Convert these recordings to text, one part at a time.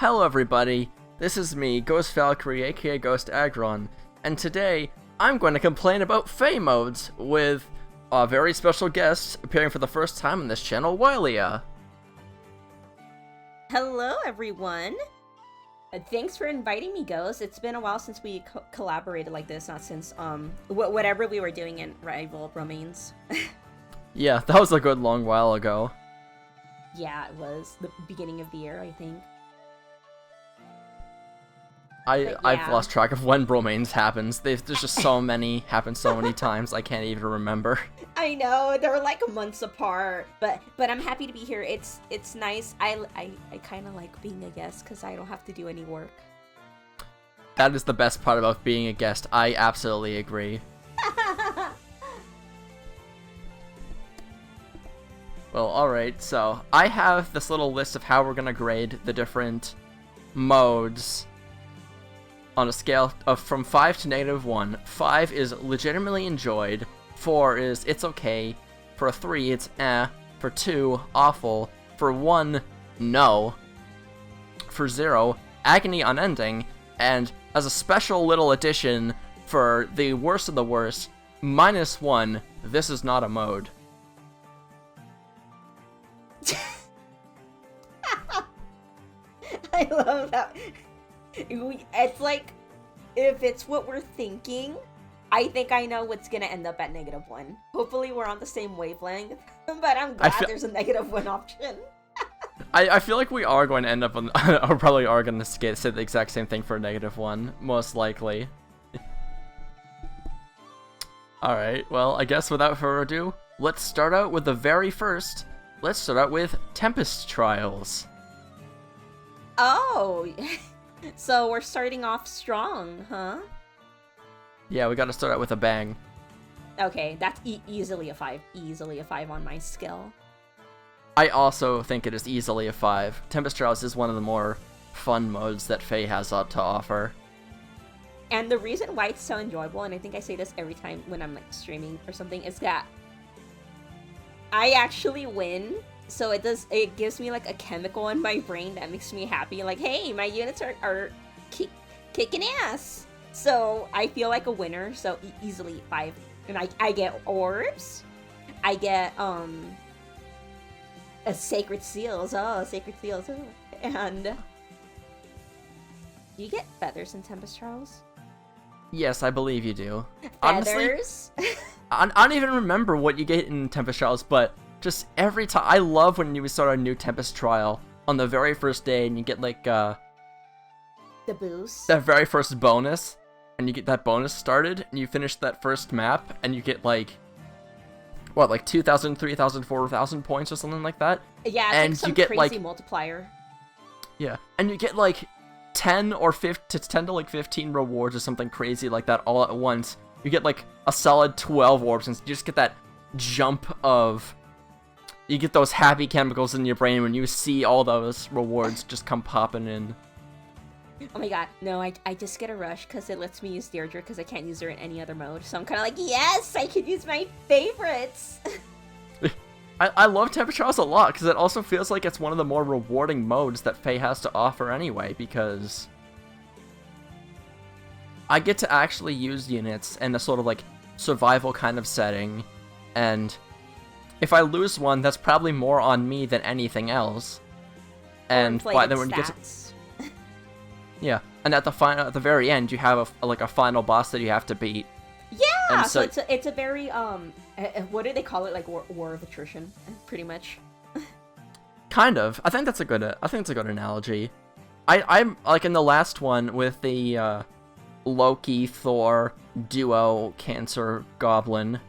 Hello everybody, this is me, Ghost Valkyrie aka Ghost Agron, and today I'm going to complain about FEH modes with a very special guest appearing for the first time on this channel, Wylia. Hello everyone! Thanks for inviting me, Ghost. It's been a while since we collaborated like this, not since whatever we were doing in Rival Romaines. Yeah, that was a good long while ago. Yeah, it was the beginning of the year, I think. I've lost track of when Romaines happens. There's just so many, happen so many times, I can't even remember. I know, they're like months apart, but I'm happy to be here. It's nice. I kind of like being a guest because I don't have to do any work. That is the best part about being a guest. I absolutely agree. Well, alright, so I have this little list of how we're gonna grade the different modes on a scale of from 5 to -1. 5 is legitimately enjoyed, 4 is it's okay, for 3 it's eh, for 2 awful, for 1 no, for 0 agony unending, and as a special little addition for the worst of the worst, -1, this is not a mode. I love that. It's like, if it's what we're thinking, I think I know what's gonna end up at -1. Hopefully we're on the same wavelength, but I'm glad there's a -1 option. I feel like we are going to end up on, or probably are going to say the exact same thing for a -1, most likely. Alright, well, I guess without further ado, let's start out with the very first. Let's start out with Tempest Trials. Oh, so we're starting off strong, huh? Yeah, we gotta start out with a bang. Okay, that's easily a 5. Easily a 5 on my skill. I also think it is easily a 5. Tempest Trials is one of the more fun modes that FEH has to offer. And the reason why it's so enjoyable, and I think I say this every time when I'm like streaming or something, is that I actually win. So it gives me like a chemical in my brain that makes me happy. Like, hey, my units are kicking ass. So I feel like a winner. So easily 5. And I get orbs. I get a sacred seals. Oh, sacred seals. Oh. And do you get feathers in Tempest Trials? Yes, I believe you do. Feathers? Honestly, I don't even remember what you get in Tempest Trials, but just every time, I love when you start a new Tempest Trial on the very first day and you get like, the boost. that very first bonus, and you get that bonus started, and you finish that first map, and you get like, what, like 2,000, 3,000, 4,000 points or something like that? Yeah, it's and like some you get crazy like multiplier. Yeah, and you get like 10 to like 15 rewards or something crazy like that all at once. You get like a solid 12 orbs, and you just get that jump of, you get those happy chemicals in your brain when you see all those rewards just come popping in. Oh my god, no, I just get a rush because it lets me use Deirdre because I can't use her in any other mode. So I'm kind of like, yes, I could use my favorites. I love Tempest Trials a lot because it also feels like it's one of the more rewarding modes that FEH has to offer anyway, because I get to actually use units in a sort of like survival kind of setting, and if I lose one, that's probably more on me than anything else. And then when you get to, yeah, and at the very end, you have a final boss that you have to beat. Yeah, and so it's a very what do they call it? Like war of attrition, pretty much. Kind of. I think it's a good analogy. I'm like in the last one with the Loki Thor duo Cancer Goblin.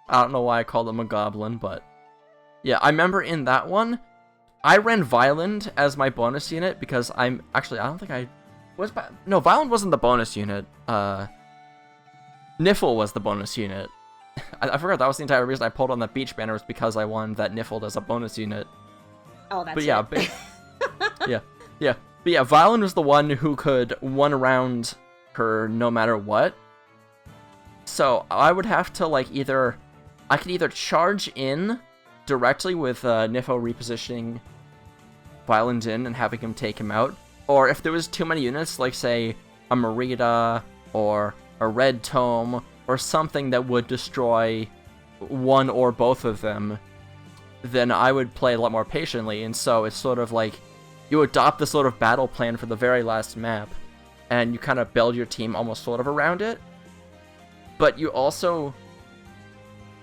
I don't know why I called him a goblin, but yeah, I remember in that one, I ran Violent as my bonus unit because I don't think I was. No, Violent wasn't the bonus unit. Niffle was the bonus unit. I forgot that was the entire reason I pulled on that beach banner, was because I wanted that Niffle as a bonus unit. Oh, that's but yeah, yeah. But yeah, Violent was the one who could one round her no matter what. So I would have to like I could either charge in directly with Niffle repositioning Violent in and having him take him out. Or if there was too many units, like say a Merida or a Red Tome or something that would destroy one or both of them, then I would play a lot more patiently. And so it's sort of like you adopt this sort of battle plan for the very last map, and you kind of build your team almost sort of around it. But you also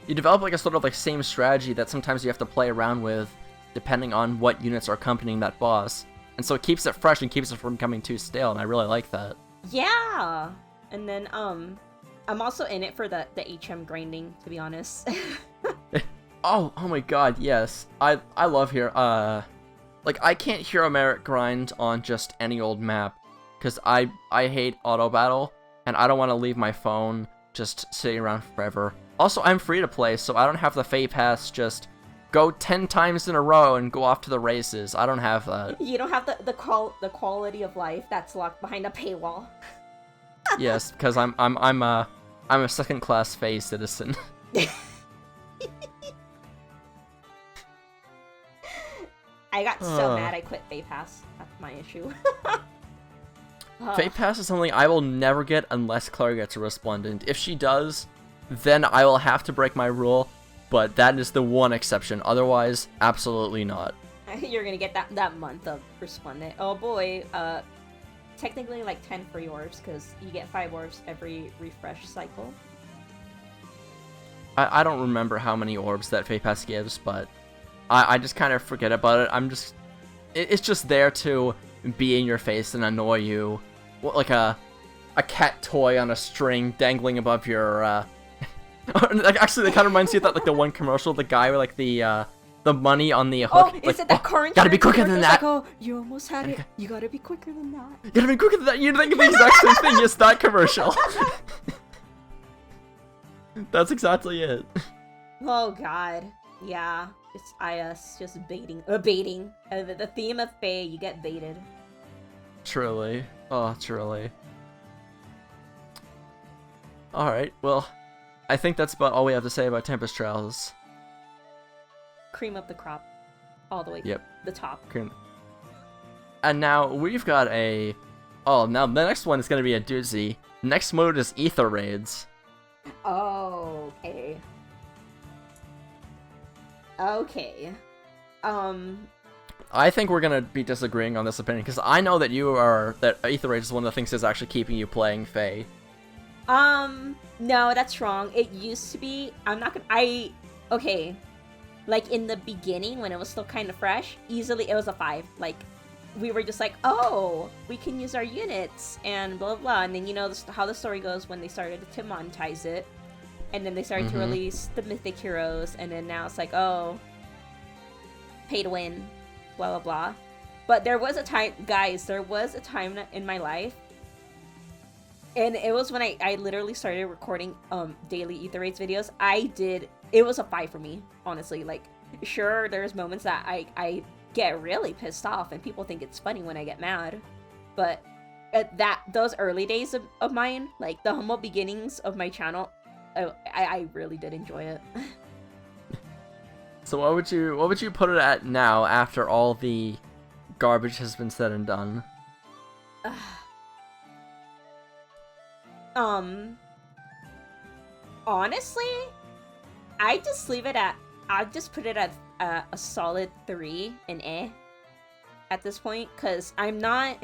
develop like a sort of like same strategy that sometimes you have to play around with depending on what units are accompanying that boss. And so it keeps it fresh and keeps it from becoming too stale, and I really like that. Yeah! And then, I'm also in it for the HM grinding, to be honest. Oh my god, yes. I love here. Like, I can't hero merit grind on just any old map, because I hate auto battle, and I don't want to leave my phone just sitting around forever. Also, I'm free to play, so I don't have the FE pass just go 10 times in a row and go off to the races. I don't have that. You don't have the quality of life that's locked behind a paywall. Yes, because I'm a second-class FE citizen. I got so mad I quit FE Pass. That's my issue. FE Pass is something I will never get unless Claire gets a Resplendent. If she does, then I will have to break my rule, but that is the one exception. Otherwise, absolutely not. You're gonna get that month of Resplendent. Oh boy, technically like 10 free orbs, because you get 5 orbs every refresh cycle. I don't remember how many orbs that FE Pass gives, but I just kind of forget about it. It's just there to be in your face and annoy you. Like a cat toy on a string dangling above your, Actually, that kind of reminds me of that, like, the one commercial, the guy with, like, the money on the hook. Oh, like, is it the current? Gotta be quicker than that! Like, oh, you almost had it. You gotta be quicker than that. You gotta be quicker than that! You think of the exact same thing as that commercial. That's exactly it. Oh god. Yeah. It's IS just baiting. The theme of FE, you get baited. Truly. Oh, truly. Alright, well, I think that's about all we have to say about Tempest Trials. Cream of the crop. All the way to the top. And now, we've got a... Oh, now the next one is going to be a doozy. Next mode is Aether Raids. Oh, okay. Okay. I think we're gonna be disagreeing on this opinion, because I know that that Aether Raids is one of the things that's actually keeping you playing FE. No, that's wrong. It used to be, okay. Like, in the beginning, when it was still kind of fresh, easily it was a 5. Like, we were just like, oh, we can use our units, and blah, blah, blah. And then, you know how the story goes when they started to monetize it. And then they started to release the Mythic heroes, and then now it's like, oh, pay to win, blah, blah, blah. But there was a time, guys, in my life, and it was when I literally started recording daily Aether Raids videos. It was a 5 for me, honestly. Like, sure, there's moments that I get really pissed off, and people think it's funny when I get mad. But those early days of mine, like the humble beginnings of my channel, I really did enjoy it. So what would you put it at now after all the garbage has been said and done? Honestly, I'd just put it at a solid 3 in A at this point, because I'm not...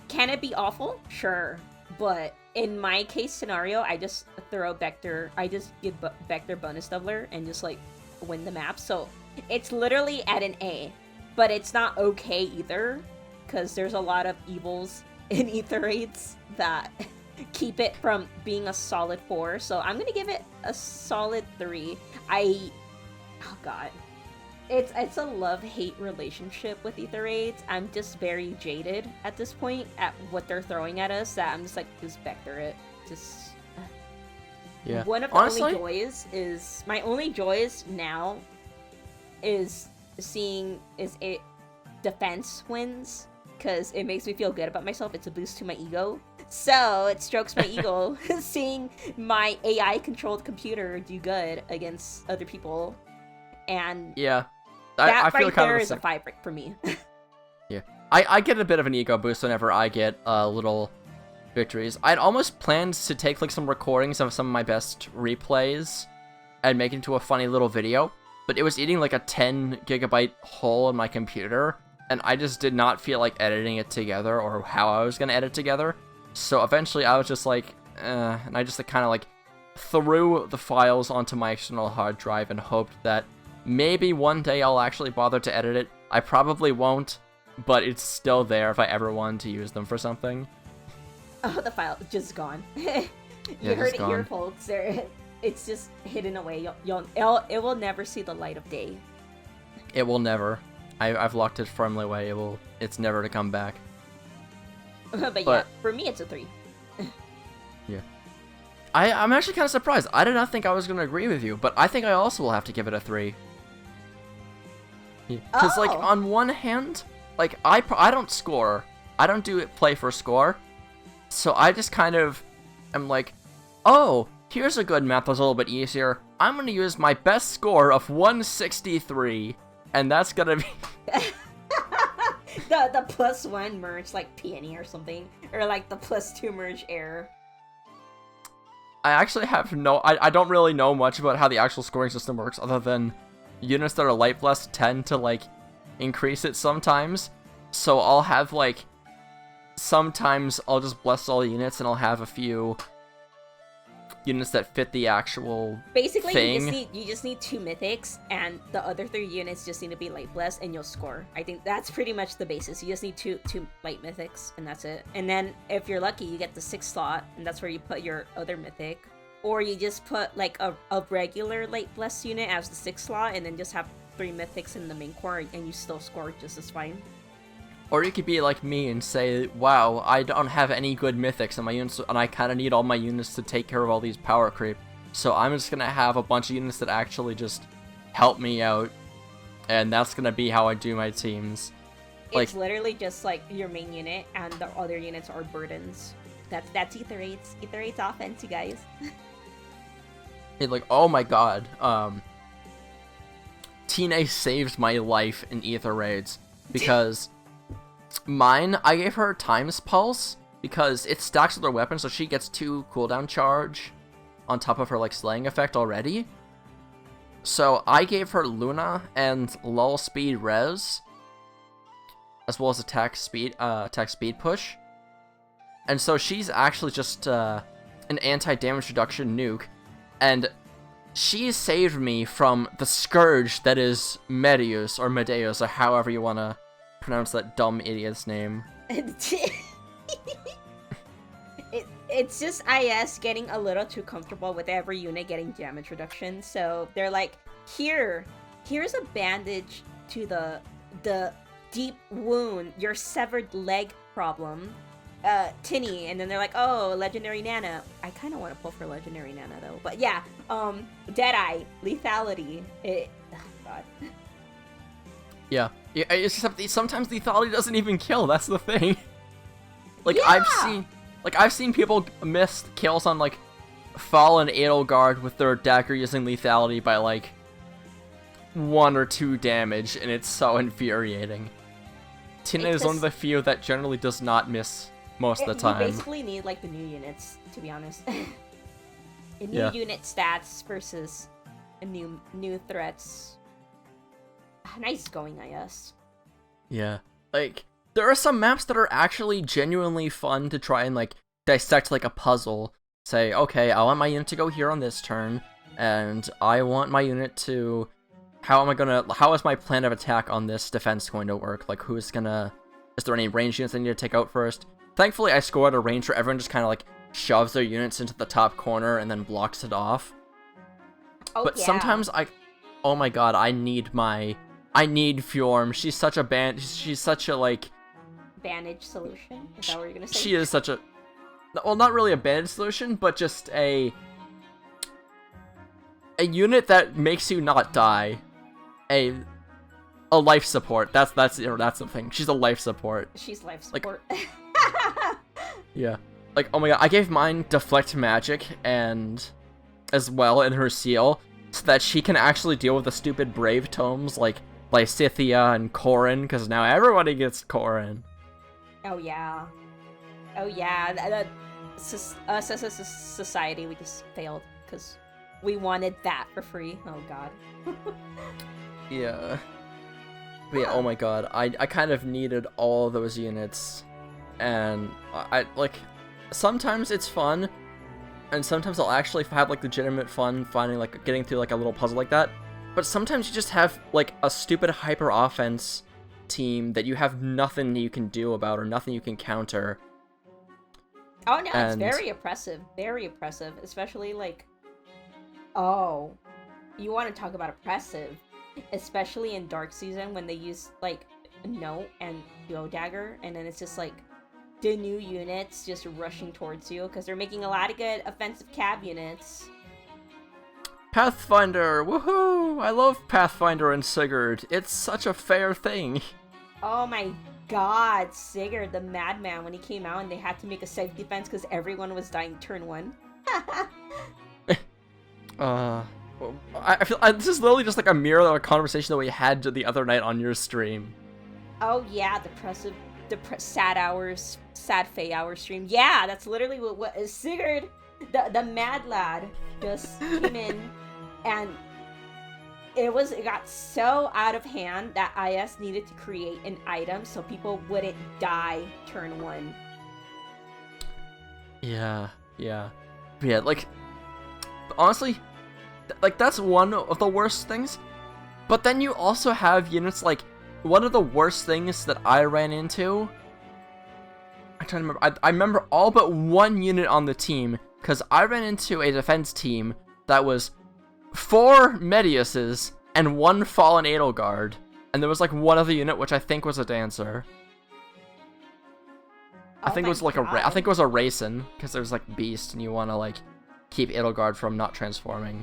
Can it be awful? Sure. But in my case scenario, I just throw Vector, I just give Vector bonus doubler and just, like, win the map. So it's literally at an A, but it's not okay either, because there's a lot of evils in Aether Raids that keep it from being a solid 4. So I'm gonna give it a solid 3. Oh god. It's a love-hate relationship with Aether Raids. I'm just very jaded at this point at what they're throwing at us, that I'm just like, just Vector it. Just... Yeah. One of the my only joys now is seeing it defense wins, because it makes me feel good about myself. It's a boost to my ego. So it strokes my ego seeing my AI-controlled computer do good against other people. And yeah, that I feel right kind there of is a 5 for me. Yeah. I get a bit of an ego boost whenever I get little victories. I'd almost planned to take like some recordings of some of my best replays and make it into a funny little video, but it was eating like a 10 gigabyte hole in my computer, and I just did not feel like editing it together or how I was gonna edit together. So eventually I was just like, and I just like, kind of like threw the files onto my external hard drive and hoped that maybe one day I'll actually bother to edit it. I probably won't, but it's still there if I ever wanted to use them for something. Oh, the file just gone. You Yeah, heard just it gone. here, folks. It's just hidden away. It will never see the light of day. It will never. I've locked it firmly away. It's never to come back. But yeah, for me it's a 3. Yeah. I'm actually kind of surprised. I did not think I was going to agree with you, but I think I also will have to give it a 3. Because, like, Oh. on one hand, like, I don't score. I don't do it play for score. So I just kind of am like, oh, here's a good map that's a little bit easier. I'm going to use my best score of 163, and that's going to be... the +1 merge like peony or something, or like the +2 merge error. I actually have I don't really know much about how the actual scoring system works, other than units that are light blessed tend to, like, increase it sometimes. So I'll have, like, sometimes I'll just bless all the units, and I'll have a few units that fit the actual Basically, thing. you just need 2 mythics, and the other 3 units just need to be light blessed, and you'll score. I think that's pretty much the basis. You just need two light mythics, and that's it. And then if you're lucky, you get the 6th slot, and that's where you put your other mythic. Or you just put like a regular light blessed unit as the 6th slot, and then just have 3 mythics in the main core, and you still score just as fine. Or you could be like me and say, wow, I don't have any good mythics in my units, and I kind of need all my units to take care of all these power creep. So I'm just going to have a bunch of units that actually just help me out, and that's going to be how I do my teams. It's literally just like your main unit, and the other units are burdens. That's Aether Raids. Aether Raids offense, you guys. Like, oh my god, Tina saved my life in Aether Raids, because mine, I gave her Times Pulse, because it stacks with her weapon, so she gets 2 cooldown charge on top of her, like, slaying effect already. So I gave her Luna and lull speed res, as well as attack speed push. And so she's actually just an anti-damage reduction nuke, and she saved me from the scourge that is Medeus, or Medeus, or however you want to pronounce that dumb idiot's name. It's just IS getting a little too comfortable with every unit getting damage reduction, so they're like, here's a bandage to the deep wound, your severed leg problem, Tinny, and then they're like, oh, Legendary Nana. I kind of want to pull for Legendary Nana though, but yeah, Deadeye, Lethality, God. Yeah, except sometimes lethality doesn't even kill, that's the thing. Like, Yeah! I've seen people miss kills on, like, Fallen Edelgard with their dagger using lethality by, like, 1 or 2 damage, and it's so infuriating. Tina is one of the few that generally does not miss most of the time. You basically need, like, the new units, to be honest. New unit stats versus new threats. Nice going, I guess. Yeah. Like, there are some maps that are actually genuinely fun to try and, like, dissect like a puzzle. Say, okay, I want my unit to go here on this turn, and I want my unit to... How is my plan of attack on this defense going to work? Like, is there any range units I need to take out first? Thankfully, I scored a range where everyone just kind of, like, shoves their units into the top corner and then blocks it off. Oh, But yeah. sometimes oh my god, I need Fjorm. She's such a she's such a, like... Bandage solution? Is that what you're gonna say? She is such a... Well, not really a bandage solution, but just a unit that makes you not die. A life support. That's the thing. She's a life support. She's life support. Yeah. Like, oh my god, I gave mine Deflect Magic and as well in her seal, so that she can actually deal with the stupid Brave Tomes, like Lysithea and Corrin, because now everybody gets Corrin. Oh yeah. Oh yeah. Us as a society, we just failed because we wanted that for free. Oh god. Yeah. But yeah, oh my god, I kind of needed all of those units, and I like, sometimes it's fun, and sometimes I'll actually have like legitimate fun finding like getting through like a little puzzle like that, but sometimes you just have like a stupid hyper offense team that you have nothing you can do about or nothing you can counter. Oh no, it's very oppressive, especially like, oh, you want to talk about oppressive. Especially in Dark Season when they use like Note and Duo Dagger, and then it's just like the new units just rushing towards you because they're making a lot of good offensive cab units. Pathfinder, woohoo! I love Pathfinder and Sigurd. It's such a fair thing. Oh my god, Sigurd, the madman, when he came out and they had to make a safe defense because everyone was dying turn 1. I feel this is literally just like a mirror of a conversation that we had the other night on your stream. Oh yeah, depressive, sad hours, sad Fae hour stream. Yeah, that's literally what Sigurd, the mad lad, just came in, and it got so out of hand that IS needed to create an item so people wouldn't die turn 1. Yeah. Like, honestly, like, that's one of the worst things, but then you also have units like, one of the worst things that I ran into, I'm trying to remember, I remember all but one unit on the team, because I ran into a defense team that was 4 Mediuses and 1 Fallen Edelgard, and there was like one other unit which I think was a Dancer. I think it was like I think it was a Raisin, because there's like Beast, and you want to like keep Edelgard from not transforming.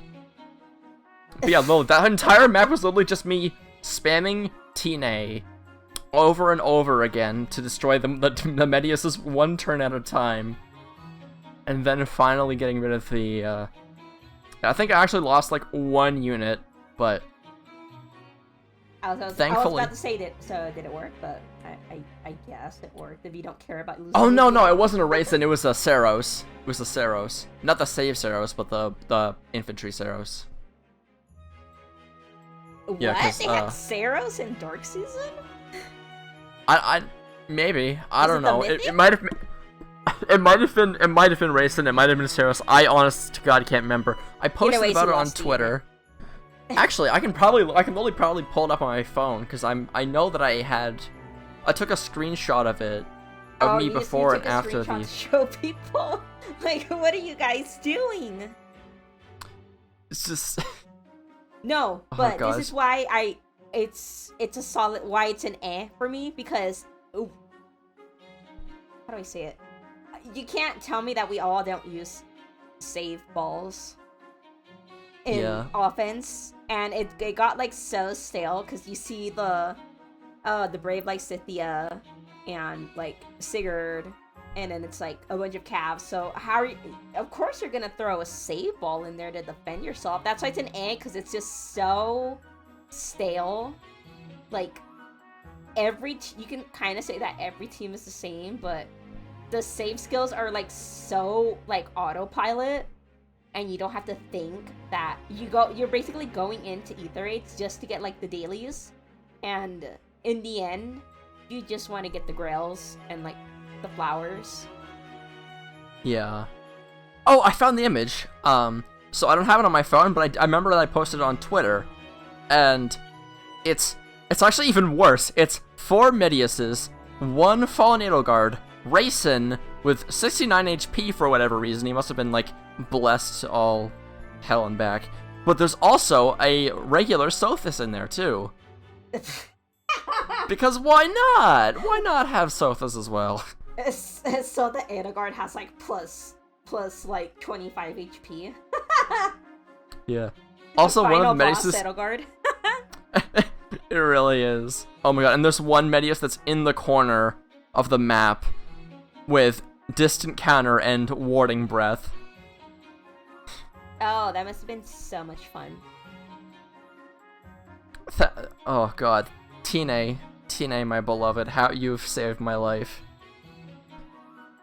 But yeah, no, that entire map was literally just me spamming Tine over and over again to destroy the Mediuses one turn at a time. And then finally getting rid of the, I think I actually lost like 1 unit, but thankfully... I was about to say that, so did it work? But I guess it worked if you don't care about losing. Oh no, it wasn't a Raisin, it was a Saros. It was a Saros. Not the save Saros, but the infantry Saros. What? Yeah, they had Saros in Dark Season? Maybe. I don't know. It might have been Raisin, it might have been Saros. I honest to God can't remember. I posted about it on Twitter. Actually, I can really probably pull it up on my phone, because I know that I took a screenshot of it of me before and after the show people. Like, what are you guys doing? It's just no, but this is why it's a solid, why it's an for me, because how do I say it? You can't tell me that we all don't use save balls in offense, and it got like so stale because you see the brave like Scythia and like Sigurd, and then it's like a bunch of calves. So how are you, of course you're gonna throw a save ball in there to defend yourself. That's why it's an egg, because it's just so stale. Like you can kind of say that every team is the same, but the save skills are like so like autopilot, and you don't have to think that you're basically going into Aether Raids just to get like the dailies, and in the end you just want to get the grails and like the flowers. Yeah. Oh, I found the image. So I don't have it on my phone, but I remember that I posted it on Twitter, and it's actually even worse. It's 4 Mediuses, 1 Fallen Edelgard, Raisin with 69 HP for whatever reason. He must have been like blessed all hell and back. But there's also a regular Sothis in there too. Because why not? Why not have Sothis as well? So the Edelgard has like plus like 25 HP. Yeah. Also, one of the Medius Edelgard. It really is. Oh my god, and there's one Medius that's in the corner of the map with distant counter and warding breath. Oh, that must have been so much fun. Oh god, Tine, my beloved, how you've saved my life.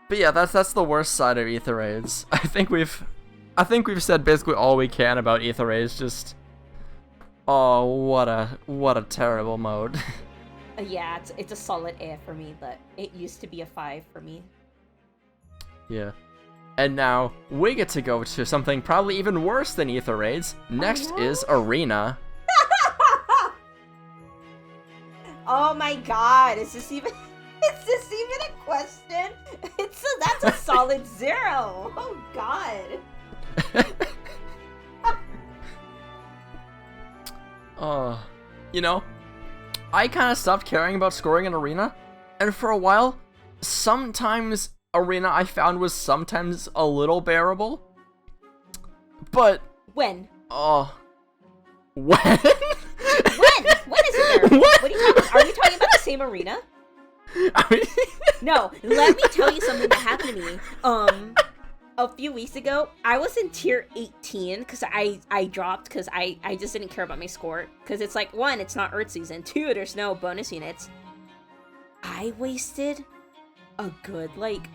But yeah, that's the worst side of Aether Raids. I think we've said basically all we can about Aether Raids. Just, oh, what a terrible mode. Yeah, it's a solid A for me, but it used to be a 5 for me. Yeah. And now we get to go to something probably even worse than Aether Raids. Next is Arena. Oh my god, is this even a question? That's a solid 0. Oh god. Oh, you know, I kind of stopped caring about scoring in Arena, and for a while, sometimes Arena I found was sometimes a little bearable. But when? Oh, when? When? When is it bearable? What are you talking? Are you talking about the same Arena? I mean, No, let me tell you something that happened to me. A few weeks ago, I was in tier 18 because I dropped because I just didn't care about my score. Because it's like, 1, it's not Earth Season. 2, there's no bonus units. I wasted a good, like,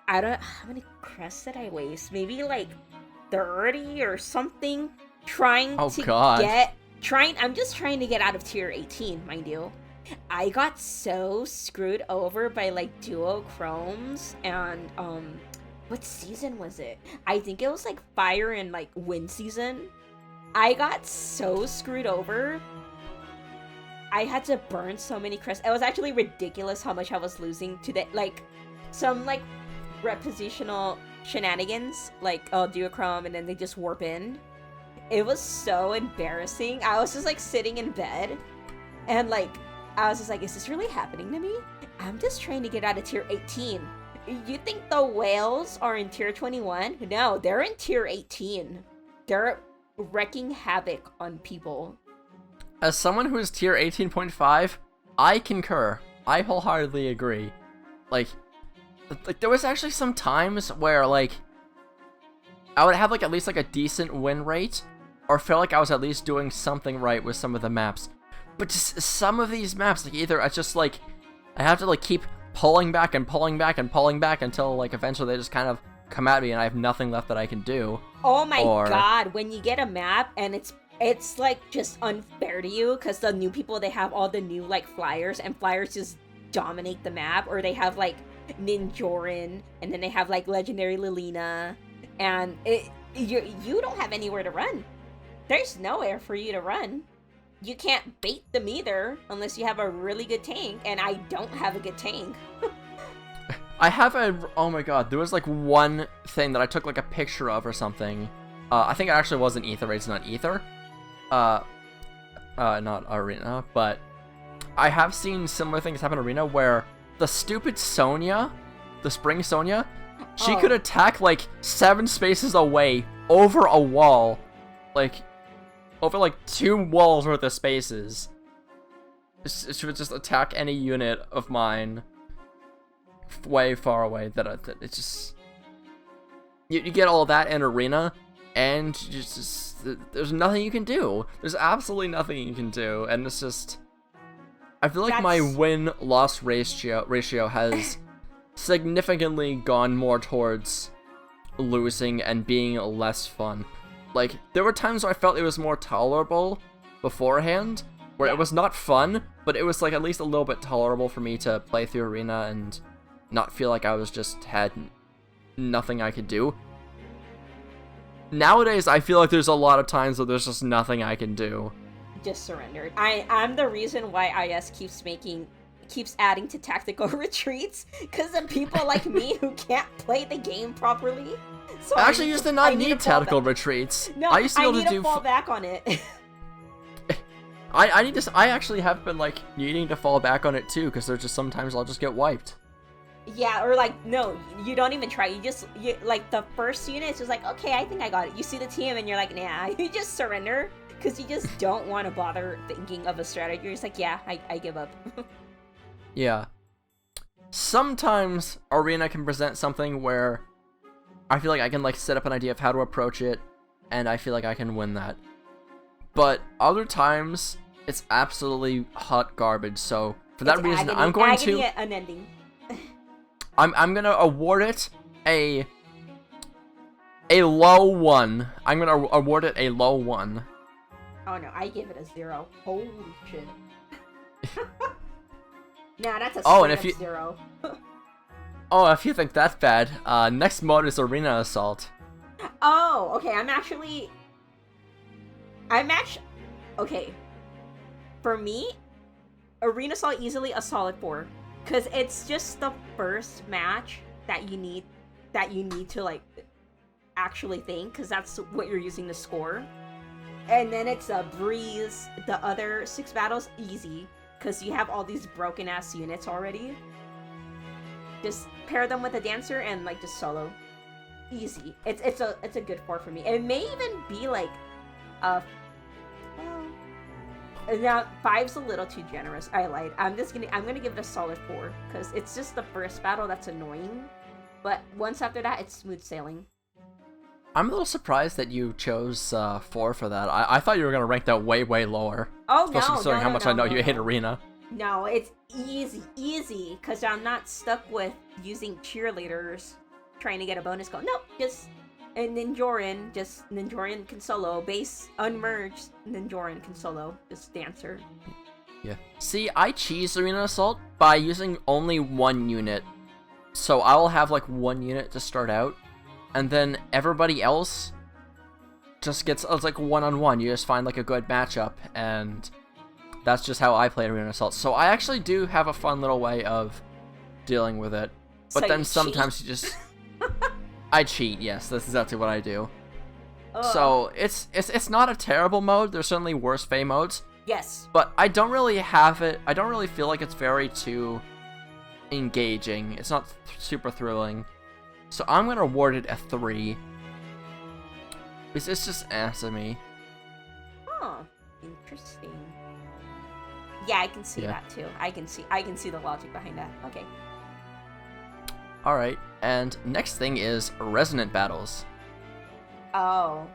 I don't know, how many crests did I waste? Maybe like 30 or something I'm just trying to get out of tier 18, mind you. I got so screwed over by like duochromes and what season was it? I think it was like fire and like wind season. I got so screwed over. I had to burn so many crests. It was actually ridiculous how much I was losing to the like some like repositional shenanigans, like duochrome, and then they just warp in. It was so embarrassing. I was just like sitting in bed and like I was just like, is this really happening to me? I'm just trying to get out of tier 18. You think the whales are in tier 21? No, they're in tier 18. They're wreaking havoc on people. As someone who is tier 18.5, I concur. I wholeheartedly agree. Like there was actually some times where like I would have like at least like a decent win rate, or feel like I was at least doing something right with some of the maps. But just some of these maps, like either it's just like I have to like keep pulling back and pulling back and pulling back until like eventually they just kind of come at me and I have nothing left that I can do. Oh my god, when you get a map and it's like just unfair to you because the new people, they have all the new like flyers and flyers just dominate the map, or they have like Ninjorin and then they have like legendary Lilina, and you don't have anywhere to run. There's nowhere for you to run. You can't bait them either unless you have a really good tank, and I don't have a good tank. Oh my god, there was like one thing that I took like a picture of or something. I think it actually wasn't Aether Raids, not Aether. Not Arena, but I have seen similar things happen in Arena where the stupid Sonya, the Spring Sonya, she could attack like 7 spaces away over a wall, like over like 2 walls worth of spaces. She would just attack any unit of mine way far away. That it's just you get all that in Arena, and there's nothing you can do. There's absolutely nothing you can do, and it's just I feel like my win-loss ratio has significantly gone more towards losing and being less fun. Like, there were times where I felt it was more tolerable beforehand, where it was not fun, but it was like at least a little bit tolerable for me to play through Arena and not feel like I was just had nothing I could do. Nowadays, I feel like there's a lot of times where there's just nothing I can do. Just surrendered. I'm the reason why IS keeps adding to tactical retreats, because of people like me who can't play the game properly. So I actually used to not need tactical retreats. No, I used to be able to fall back on it. I actually have been like needing to fall back on it too, because there's just sometimes I'll just get wiped. Yeah, or like, no, you don't even try. You like the first unit, it's just like, okay, I think I got it. You see the team and you're like, nah, you just surrender, because you just don't want to bother thinking of a strategy. You're just like, yeah, I give up. Yeah. Sometimes Arena can present something where I feel like I can like set up an idea of how to approach it, and I feel like I can win that. but other times it's absolutely hot garbage. So for that reason, I'm going to unending. I'm gonna award it a low 1. I'm gonna award it a low 1. Oh no, I give it a 0. Holy shit. Nah, that's a straight up 0. Oh, if you think that's bad, next mode is Arena Assault. Oh, okay, I'm actually... Okay. For me, Arena Assault easily a solid 4. Because it's just the first match that you need to, like, actually think, because that's what you're using to score. And then it's a breeze. The other 6 battles, easy, because you have all these broken-ass units already. Just pair them with a dancer and, like, just solo. Easy. It's a good 4 for me. It may even be, like, now, 5's a little too generous. I lied. I'm gonna give it a solid 4, because it's just the first battle that's annoying. But once after that, it's smooth sailing. I'm a little surprised that you chose 4 for that. I thought you were gonna rank that way, way lower. Oh, especially considering how much I know you hate Arena. No, it's easy, because I'm not stuck with using cheerleaders trying to get a bonus goal. Nope, just... And Ninjorin can solo. Base unmerged, Ninjorin can solo. Just dancer. Yeah. See, I cheese Arena Assault by using only 1 unit. So I will have like 1 unit to start out. And then everybody else just gets, it's like 1-on-1. You just find like a good matchup. And that's just how I play Arena Assault. So I actually do have a fun little way of dealing with it. But so then sometimes you just... I cheat, yes, that's exactly what I do. So it's not a terrible mode. There's certainly worse Fae modes. Yes. But I don't really feel like it's very too engaging. It's not super thrilling. So I'm gonna award it a 3. It's just to me. Oh, interesting. Yeah, I can see that too. I can see the logic behind that. Okay. Alright, and next thing is Resonant Battles. Oh.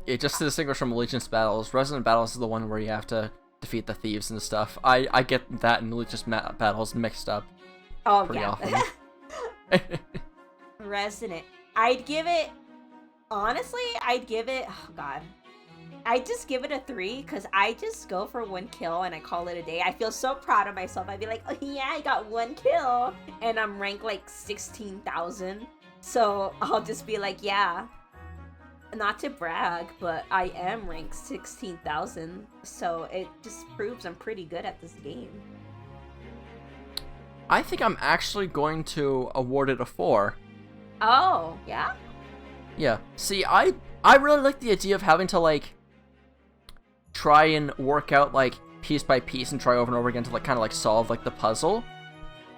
It just to distinguish from Allegiance Battles, Resonant Battles is the one where you have to defeat the thieves and stuff. I get that and Allegiance Battles mixed up pretty often. Resonant. I'd give it... Honestly, oh god. I just give it a 3 because I just go for 1 kill and I call it a day. I feel so proud of myself. I'd be like, oh yeah, I got 1 kill and I'm ranked like 16,000. So I'll just be like, yeah, not to brag, but I am ranked 16,000. So it just proves I'm pretty good at this game. I think I'm actually going to award it a 4. Oh, yeah? Yeah. See, I really like the idea of having to like try and work out like piece by piece and try over and over again to like kind of like solve like the puzzle.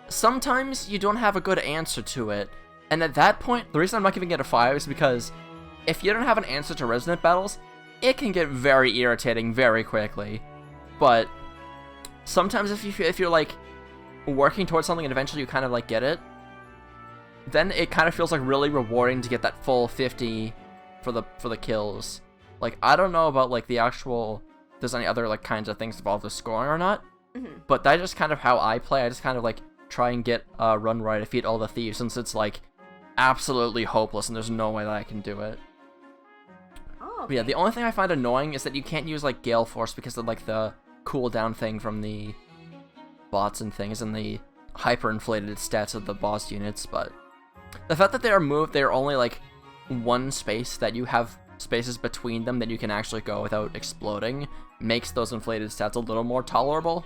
Sometimes you don't have a good answer to it, and at that point, the reason I'm not giving it a 5 is because if you don't have an answer to Resonant Battles, it can get very irritating very quickly. But sometimes if you're like working towards something and eventually you kind of like get it, then it kind of feels like really rewarding to get that full 50 for the kills. Like, I don't know about like the actual, if there's any other like kinds of things involved with scoring or not, but that's just kind of how I play. I just kind of like try and get a run where I defeat all the thieves, since it's like absolutely hopeless and there's no way that I can do it. Oh, okay. But yeah, the only thing I find annoying is that you can't use like Gale Force because of like the cooldown thing from the bots and things and the hyperinflated stats of the boss units. But the fact that they're only like one space, that you have spaces between them that you can actually go without exploding, makes those inflated stats a little more tolerable.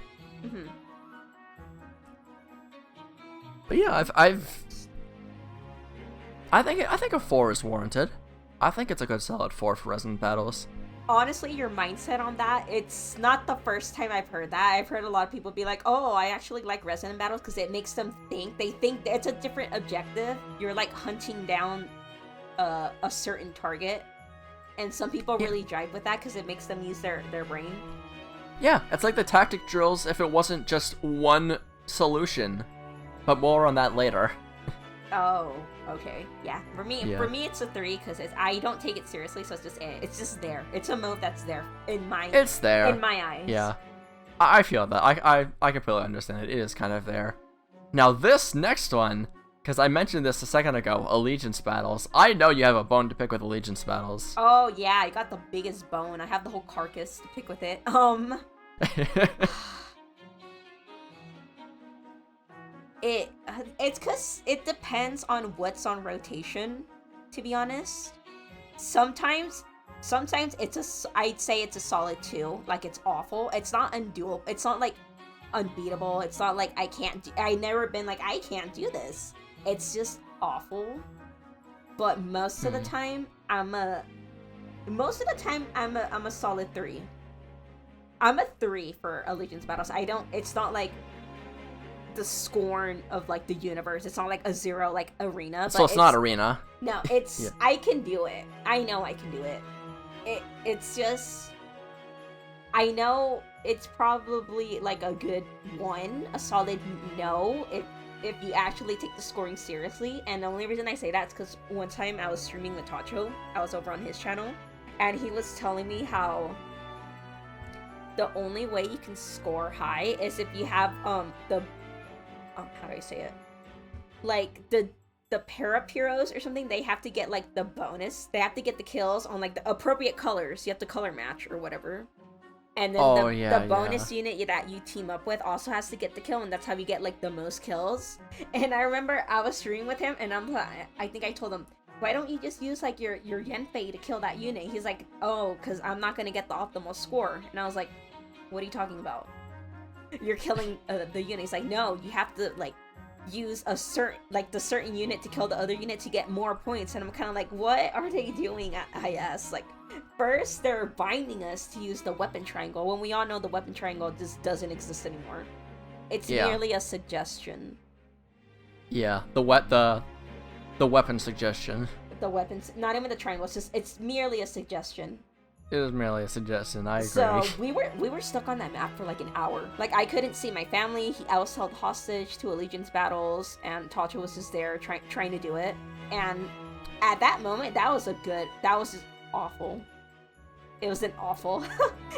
But yeah, I think a 4 is warranted. I think it's a good solid 4 for Resonant Battles. Honestly, your mindset on that, it's not the first time I've heard that. I've heard a lot of people be like, oh, I actually like Resonant Battles because it makes them think. They think it's a different objective. You're like hunting down a certain target. And some people really jive with that because it makes them use their brain. Yeah, it's like the tactic drills if it wasn't just one solution. But more on that later. Oh, Okay, yeah. For me, Yeah. it's a 3 because I don't take it seriously, so it's just there. It's a mode that's there in my eyes. Yeah, I feel that. I completely understand it. It is kind of there. Now this next one, because I mentioned this a second ago, Allegiance Battles. I know you have a bone to pick with Allegiance Battles. Oh yeah, I got the biggest bone. I have the whole carcass to pick with it. It's because it depends on what's on rotation, to be honest. Sometimes I'd say it's a solid 2. Like, it's awful. It's not undoable. It's not like unbeatable. It's not like I never been like I can't do this. It's just awful. But most of the time I'm a solid 3. I'm a 3 for Allegiance Battles. It's not like the scorn of like the universe. It's not like a 0 like arena. So it's not arena. No, it's yeah. I can do it. I know I can do it. It's just I know it's probably like a good 1, a solid no if you actually take the scoring seriously. And the only reason I say that is because one time I was streaming with Tacho. I was over on his channel, and he was telling me how the only way you can score high is if you have how do I say it? Like the Parapiros or something, they have to get like the bonus. They have to get the kills on like the appropriate colors. You have to color match or whatever. And then the bonus unit that you team up with also has to get the kill, and that's how you get like the most kills. And I remember I was streaming with him, and I think I told him, why don't you just use like your Yenfei to kill that unit? He's like, oh, because I'm not gonna get the optimal score. And I was like, what are you talking about? You're killing the unit. He's like, no, you have to like use the certain unit to kill the other unit to get more points. And I'm kind of like, what are they doing at IS? Like, first they're binding us to use the weapon triangle when we all know the weapon triangle just doesn't exist anymore. It's merely a suggestion. Yeah, the weapon suggestion. The weapons, not even the triangle. It's merely a suggestion. It was merely a suggestion. I agree. So we were stuck on that map for like an hour. Like, I couldn't see my family. I was held hostage to Allegiance Battles, and Tacho was just there trying to do it. And at that moment, that was just awful. It was an awful,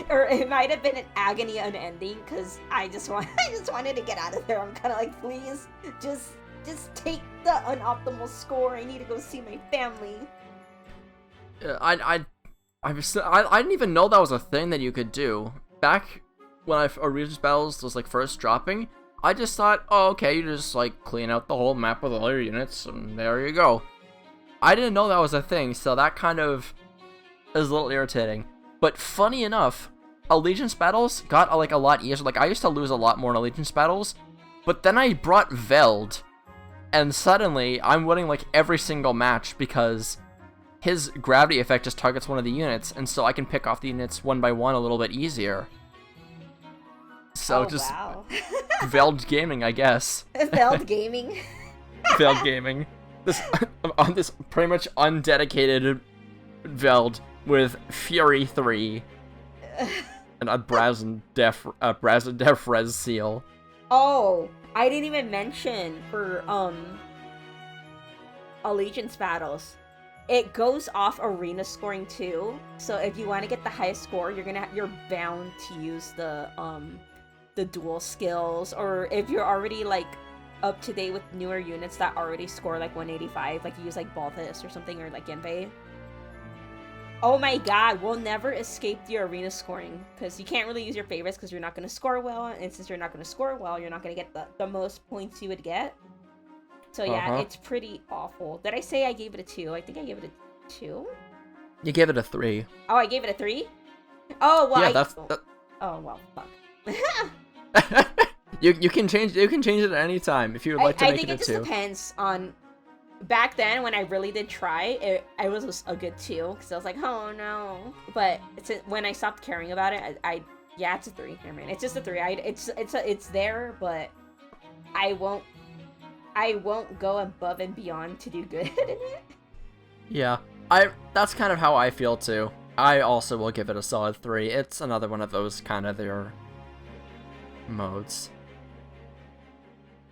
or it might have been an agony unending, because I just wanted to get out of there. I'm kind of like, please, just take the unoptimal score. I need to go see my family. I didn't even know that was a thing that you could do. Back when Ordeals Battles was like first dropping, I just thought, oh, okay, you just like clean out the whole map with all your units, and there you go. I didn't know that was a thing, so that kind of is a little irritating. But funny enough, Allegiance Battles got like a lot easier. Like, I used to lose a lot more in Allegiance Battles, but then I brought Veld, and suddenly I'm winning like every single match because his gravity effect just targets one of the units, and so I can pick off the units one by one a little bit easier. So wow. Veld gaming, I guess. Veld gaming. Veld gaming. This pretty much undedicated Veld with Fury 3 and a Brazen Def Res seal. Oh, I didn't even mention for Allegiance Battles. It goes off arena scoring too. So if you want to get the highest score, you're bound to use the duel skills, or if you're already like up to date with newer units that already score like 185, like you use like Balthus or something, or like Yenfei. Oh my god, we'll never escape the arena scoring, because you can't really use your favorites because you're not going to score well, and since you're not going to score well, you're not going to get the most points you would get. So yeah, It's pretty awful. Did I say I gave it a 2? I think I gave it a 2. You gave it a 3. Oh, I gave it a 3? Oh, well, yeah, Oh, well, fuck. you can change it at any time if you would like to make it a 2. I think it just depends on. Back then, when I really did try, I was a good 2, because I was like, oh no. But when I stopped caring about it, it's a 3. Never mind. It's just a 3. It's there, but I won't go above and beyond to do good in it. Yeah, that's kind of how I feel too. I also will give it a solid 3. It's another one of those kind of their modes.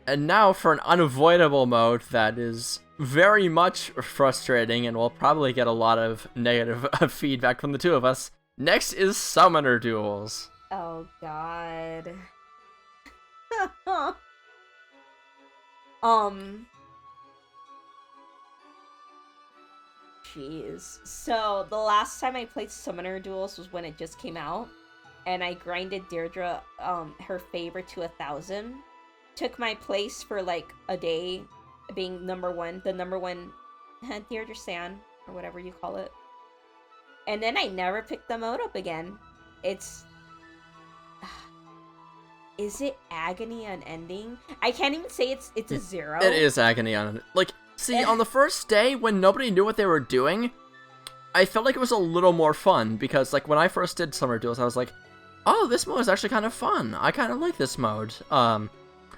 And now for an unavoidable mode that is very much frustrating and will probably get a lot of negative feedback from the two of us. Next is Summoner Duels. Oh god. Jeez. So the last time I played Summoner Duels was when it just came out, and I grinded Deirdre, her favorite to 1,000. Took my place for like a day, being the number one Deirdre Stan, or whatever you call it. And then I never picked the mode up again. It's... Is it agony unending? I can't even say it's a 0. It is agony unending. Like, see, on the first day, when nobody knew what they were doing, I felt like it was a little more fun, because, like, when I first did Summer Duels, I was like, oh, this mode is actually kind of fun. I kind of like this mode. And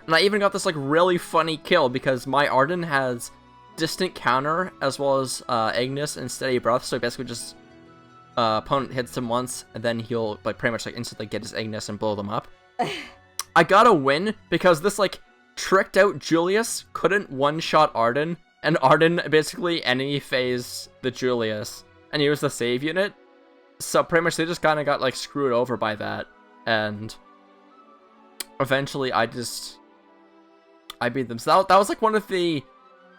I even got this, like, really funny kill, because my Arden has distant counter, as well as Ignis and Steady Breath, so basically just opponent hits him once, and then he'll, like, pretty much, like, instantly get his Ignis and blow them up. I got a win, because this, like, tricked out Julius couldn't one-shot Arden, and Arden basically enemy phased the Julius, and he was the save unit, so pretty much they just kind of got, like, screwed over by that, and eventually I beat them. So that was, like, one of the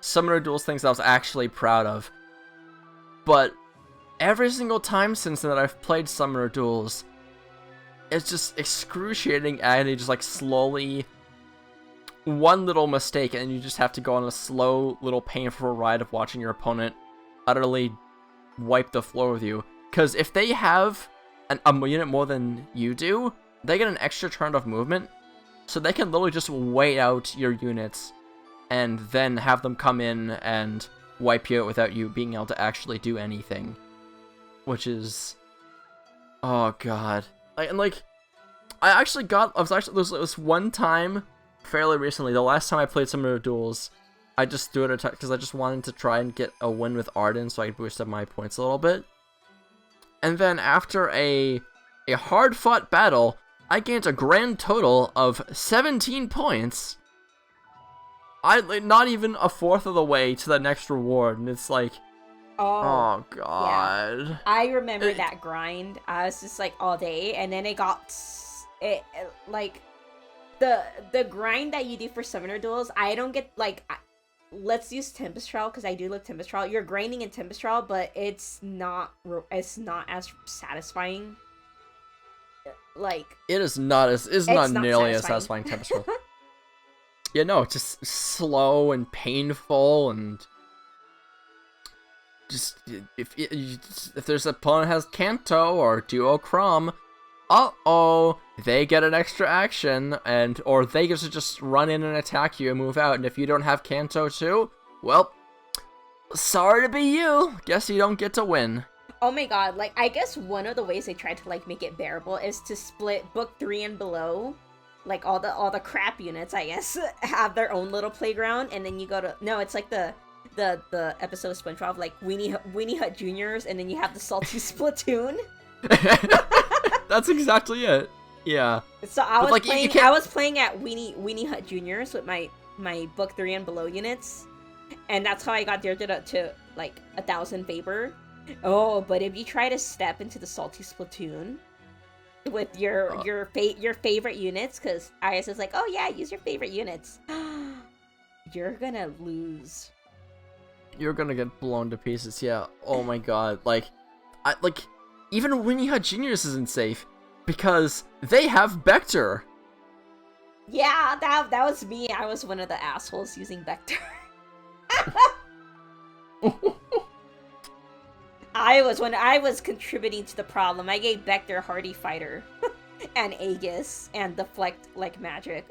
Summoner Duels things that I was actually proud of, but every single time since then that I've played Summoner Duels, it's just excruciating agony, just, like, slowly, one little mistake, and you just have to go on a slow, little painful ride of watching your opponent utterly wipe the floor with you. Because if they have a unit more than you do, they get an extra turn of movement, so they can literally just wait out your units, and then have them come in and wipe you out without you being able to actually do anything. Which is... oh god. And, like, there was one time, fairly recently, the last time I played Summoner Duels, I just threw it a because I just wanted to try and get a win with Arden so I could boost up my points a little bit. And then after a hard-fought battle, I gained a grand total of 17 points. Not even a fourth of the way to the next reward, and it's like... oh god. Yeah. I remember that grind. I was just like all day, and then it got like the grind that you do for Summoner Duels. I don't get like let's use Tempest Trial because I do like Tempest Trial. You're grinding in Tempest Trial, but it's not as satisfying. Like it's not nearly as satisfying Tempest Trial. Yeah, no, it's just slow and painful and. Just if there's an opponent has Kanto or Duo Crom, they get an extra action, or they get to just run in and attack you and move out. And if you don't have Kanto too, well, sorry to be you. Guess you don't get to win. Oh my god! Like I guess one of the ways they tried to like make it bearable is to split Book 3 and below, like all the crap units. I guess have their own little playground, and then you go to it's like the episode of SpongeBob, like Weenie Hut Juniors, and then you have the Salty Splatoon. That's exactly it. Yeah. So I was playing at Weenie Hut Juniors with my Book 3 and below units, and that's how I got Deirdre to like 1,000 favor. Oh, but if you try to step into the Salty Splatoon with your favorite units, because IS is like, oh yeah, use your favorite units, you're gonna lose. You're gonna get blown to pieces, yeah. Oh my god, even Weenie Hut Juniors isn't safe because they have Vector. Yeah, that was me. I was one of the assholes using Vector. I was contributing to the problem. I gave Vector Hardy Fighter and Aegis and Deflect like magic.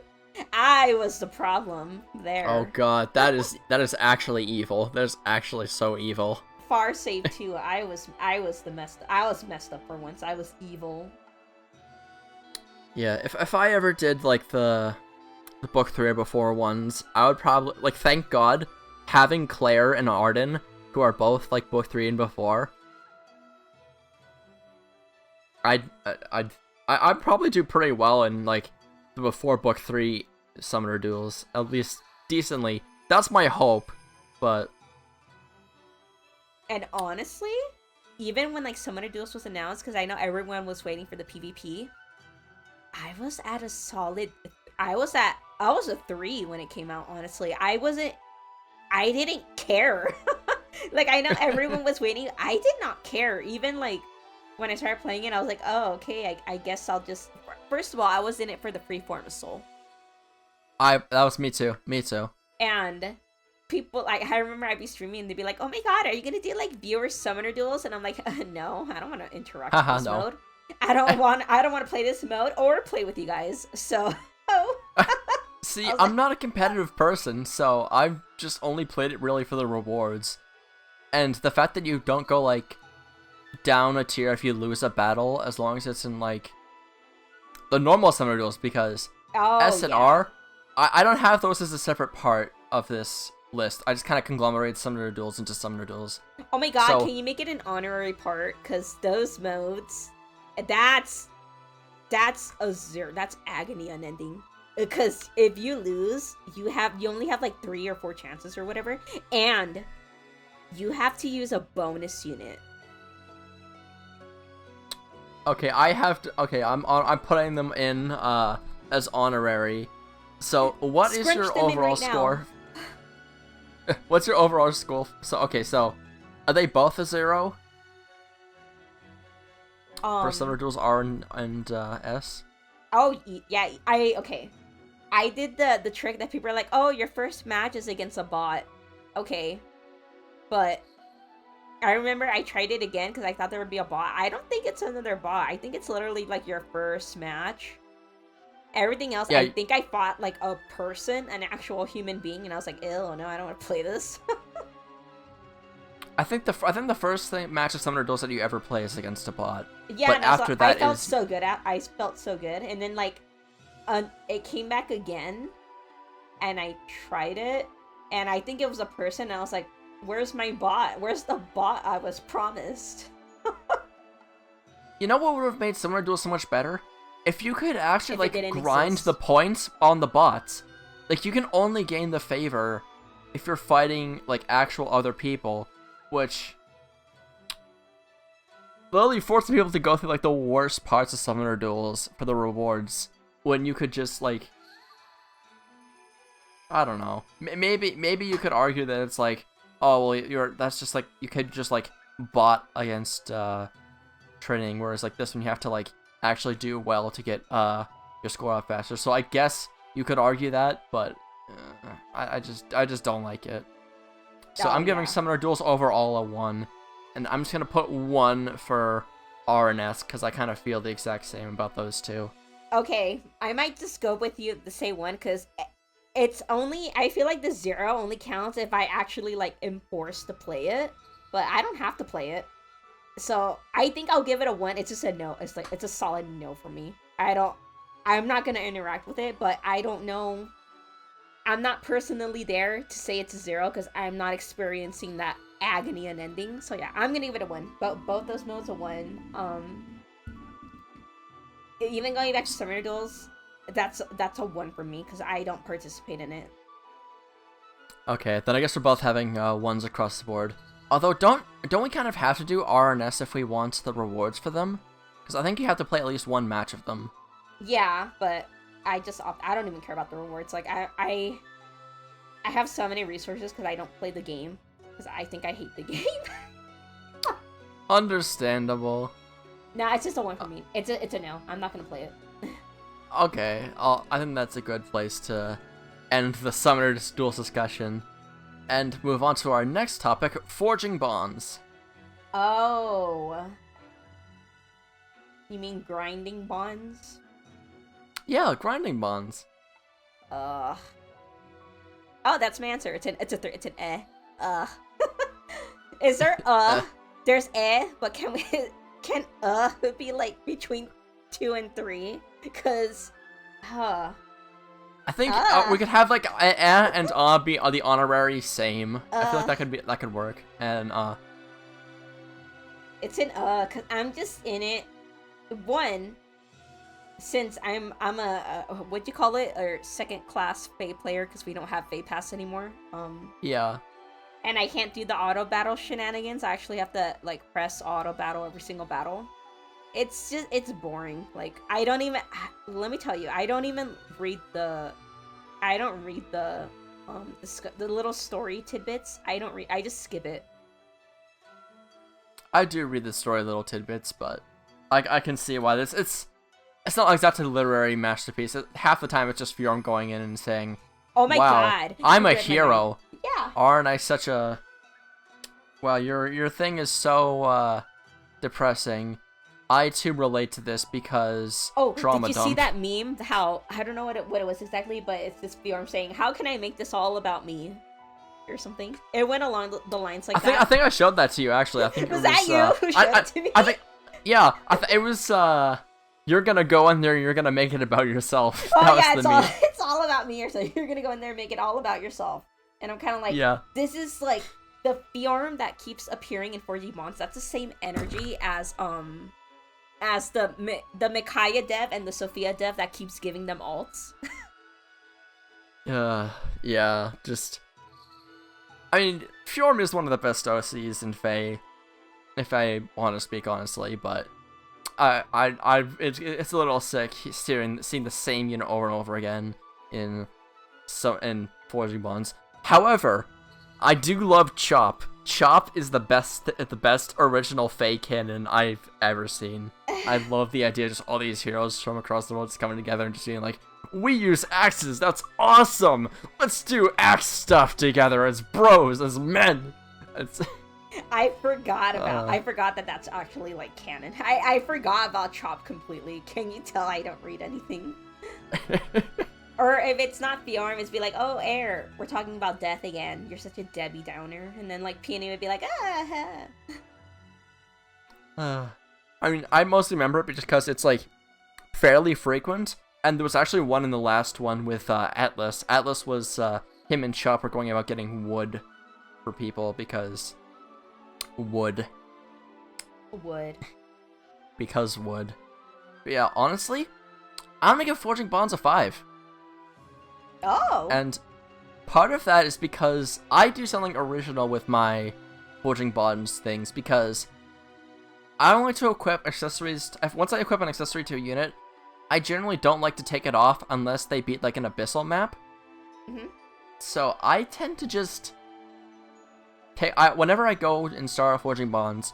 I was the problem there. Oh god, that is actually evil. That is actually so evil. Far save too. I was messed up for once. I was evil. Yeah, if I ever did like the Book 3 or before ones, I would probably like thank God having Claire and Arden, who are both like Book 3 and before. I'd probably do pretty well in like the before Book 3 Summoner Duels, at least decently. That's my hope, but... And honestly, even when like Summoner Duels was announced, because I know everyone was waiting for the PvP, I was at a solid... I was a 3 when it came out, honestly. I didn't care. Like, I know everyone was waiting. I did not care. Even, like, when I started playing it, I was like, oh, okay, I guess I'll just... First of all, I was in it for the free form of Soul. That was me too. Me too. And people, like, I remember I'd be streaming and they'd be like, oh my god, are you gonna do, like, viewer Summoner Duels? And I'm like, no, I don't want to interact with this no. mode. I don't want to play this mode or play with you guys, so... See, I'm not a competitive person, so I've just only played it really for the rewards. And the fact that you don't go, like, down a tier if you lose a battle, as long as it's in, like, the normal Summoner Duels, because S and R, I don't have those as a separate part of this list. I just kind of conglomerate Summoner Duels into Summoner Duels. Oh my god, can you make it an honorary part? Because those modes, that's a 0. That's agony unending. Because if you lose, you only have like 3 or 4 chances or whatever, and you have to use a bonus unit. Okay, I'm putting them in as honorary. So what is your overall score? What's your overall score? So are they both a 0? For Summoner Duels R and S? Oh yeah, I did the trick that people are like, oh, your first match is against a bot. Okay. But I remember I tried it again because I thought there would be a bot. I don't think it's another bot. I think it's literally like your first match. Everything else, yeah. I think I fought like a person, an actual human being, and I was like, ew, no, I don't want to play this. I think the first match of Summoner Duels that you ever play is against a bot. Yeah, but after that I felt so good. I felt so good, and then like, it came back again, and I tried it, and I think it was a person, and I was like, where's my bot? Where's the bot I was promised? You know what would have made Summoner Duels so much better? If you could actually, like, grind the points on the bots. Like, you can only gain the favor if you're fighting, like, actual other people, which literally forces people to go through, like, the worst parts of Summoner Duels for the rewards, when you could just, like, I don't know. Maybe you could argue that it's like, oh, well, that's just, like, you could just, like, bot against, training, whereas, like, this one you have to, like, actually do well to get your score up faster. So I guess you could argue that, but I just don't like it. So I'm giving Summoner Duels overall a 1, and I'm just gonna put 1 for R and S because I kind of feel the exact same about those two. Okay, I might just go with you to say 1 because it's only, I feel like the 0 only counts if I actually like am forced to play it, but I don't have to play it. So I think I'll give it a 1. It's just a no. It's like, it's a solid no for me. I'm not gonna interact with it, but I don't know. I'm not personally there to say it's a 0 because I'm not experiencing that agony unending. So yeah, I'm gonna give it a 1. Both those modes a 1. Even going back to Summoner Duels, that's a 1 for me because I don't participate in it. Okay, then I guess we're both having 1s across the board. Although, don't we kind of have to do R and S if we want the rewards for them? Because I think you have to play at least 1 match of them. Yeah, but I don't even care about the rewards. Like, I have so many resources because I don't play the game. Because I think I hate the game. Understandable. No, it's just a 1 for me. It's a no. I'm not going to play it. Okay, I think that's a good place to end the Summoner Duels discussion. And move on to our next topic, Forging Bonds. Oh. You mean grinding bonds? Yeah, grinding bonds. Oh, that's my answer. It's an eh. Is there There's eh, but can be like between 2 and 3? Cause I think we could have like and be the honorary same. I feel like that could work. And it's an cause I'm just in it. 1, since I'm a what do you call it, or second class Fae player because we don't have Fae Pass anymore. Yeah. And I can't do the auto battle shenanigans. I actually have to like press auto battle every single battle. It's boring. Like I don't even. Let me tell you, I don't read the the little story tidbits. I just skip it. I do read the story little tidbits, but I can see why it's not exactly a literary masterpiece. Half the time it's just Fjorm going in and saying, "Oh my wow, god, I'm a hero." Yeah. Aren't I such a... Well, your thing is so depressing. I too relate to this because trauma did you see that meme? How, I don't know what it was exactly, but it's this Fjorm saying, "How can I make this all about me?" or something. It went along the lines like that. I think I showed that to you actually. I think was it was that you who showed it to me? I think it was you're gonna go in there and you're gonna make it about yourself. Oh yeah, it's all about me, or so you're gonna go in there and make it all about yourself. And I'm kind of like, yeah, this is like the Fjorm that keeps appearing in 4G Bonds. That's the same energy as the Micaiah dev and the Sophia dev that keeps giving them alts. Yeah, just... I mean, Fjorm is one of the best OCs in Fae, if I want to speak honestly, but it's a little sick seeing the same unit over and over again in 4G Bonds. However, I do love Chop. Chop is the best original Fae canon I've ever seen. I love the idea of just all these heroes from across the world just coming together and just being like, we use axes, that's awesome! Let's do axe stuff together as bros, as men! I forgot that that's actually like canon. I forgot about Chop completely. Can you tell I don't read anything? Or if it's not Fjorm, it's be like, oh, Air, we're talking about death again. You're such a Debbie Downer. And then, like, Peony would be like, I mean, I mostly remember it because it's, like, fairly frequent. And there was actually one in the last one with Atlas. Atlas was, him and Chop were going about getting wood for people because... Wood. Because wood. But yeah, honestly, I'm gonna give Forging Bonds a 5. Oh. And part of that is because I do something original with my Forging Bonds things, because I don't like to equip accessories. Once I equip an accessory to a unit, I generally don't like to take it off unless they beat like an Abyssal map. Mm-hmm. So I tend to just whenever I go and start Forging Bonds,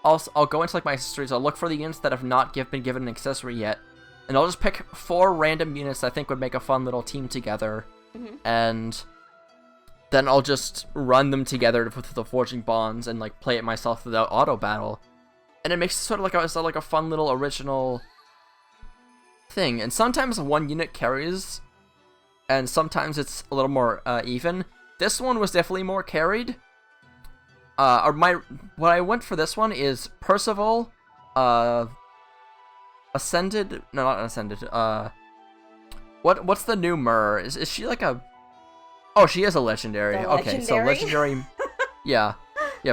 I'll go into like my accessories. I'll look for the units that have not been given an accessory yet. And I'll just pick 4 random units I think would make a fun little team together. Mm-hmm. And then I'll just run them together with the Forging Bonds and like play it myself without auto battle. And it makes it sort of like a fun little original thing. And sometimes one unit carries, and sometimes it's a little more even. This one was definitely more carried. What I went for this one is Percival, Ascended? No, not Ascended. What's the new Myrrh? Is she like a... Oh, she is a legendary. Okay, so legendary... yeah.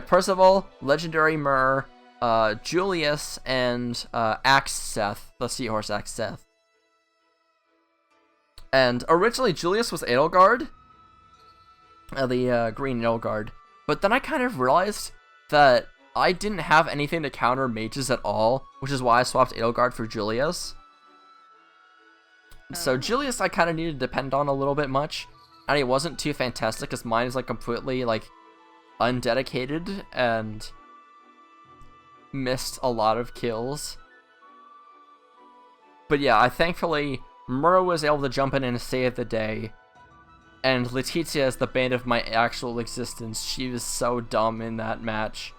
Percival, legendary Myrrh, Julius, and Axe Seth, the Seahorse Axe Seth. And originally Julius was Edelgard, the green Edelgard. But then I kind of realized that I didn't have anything to counter mages at all, which is why I swapped Edelgard for Julius. So Julius I kind of needed to depend on a little bit much, and he wasn't too fantastic because mine is like completely like undedicated and missed a lot of kills. But yeah, thankfully Myrrh was able to jump in and save the day. And Letitia is the bane of my actual existence. She was so dumb in that match.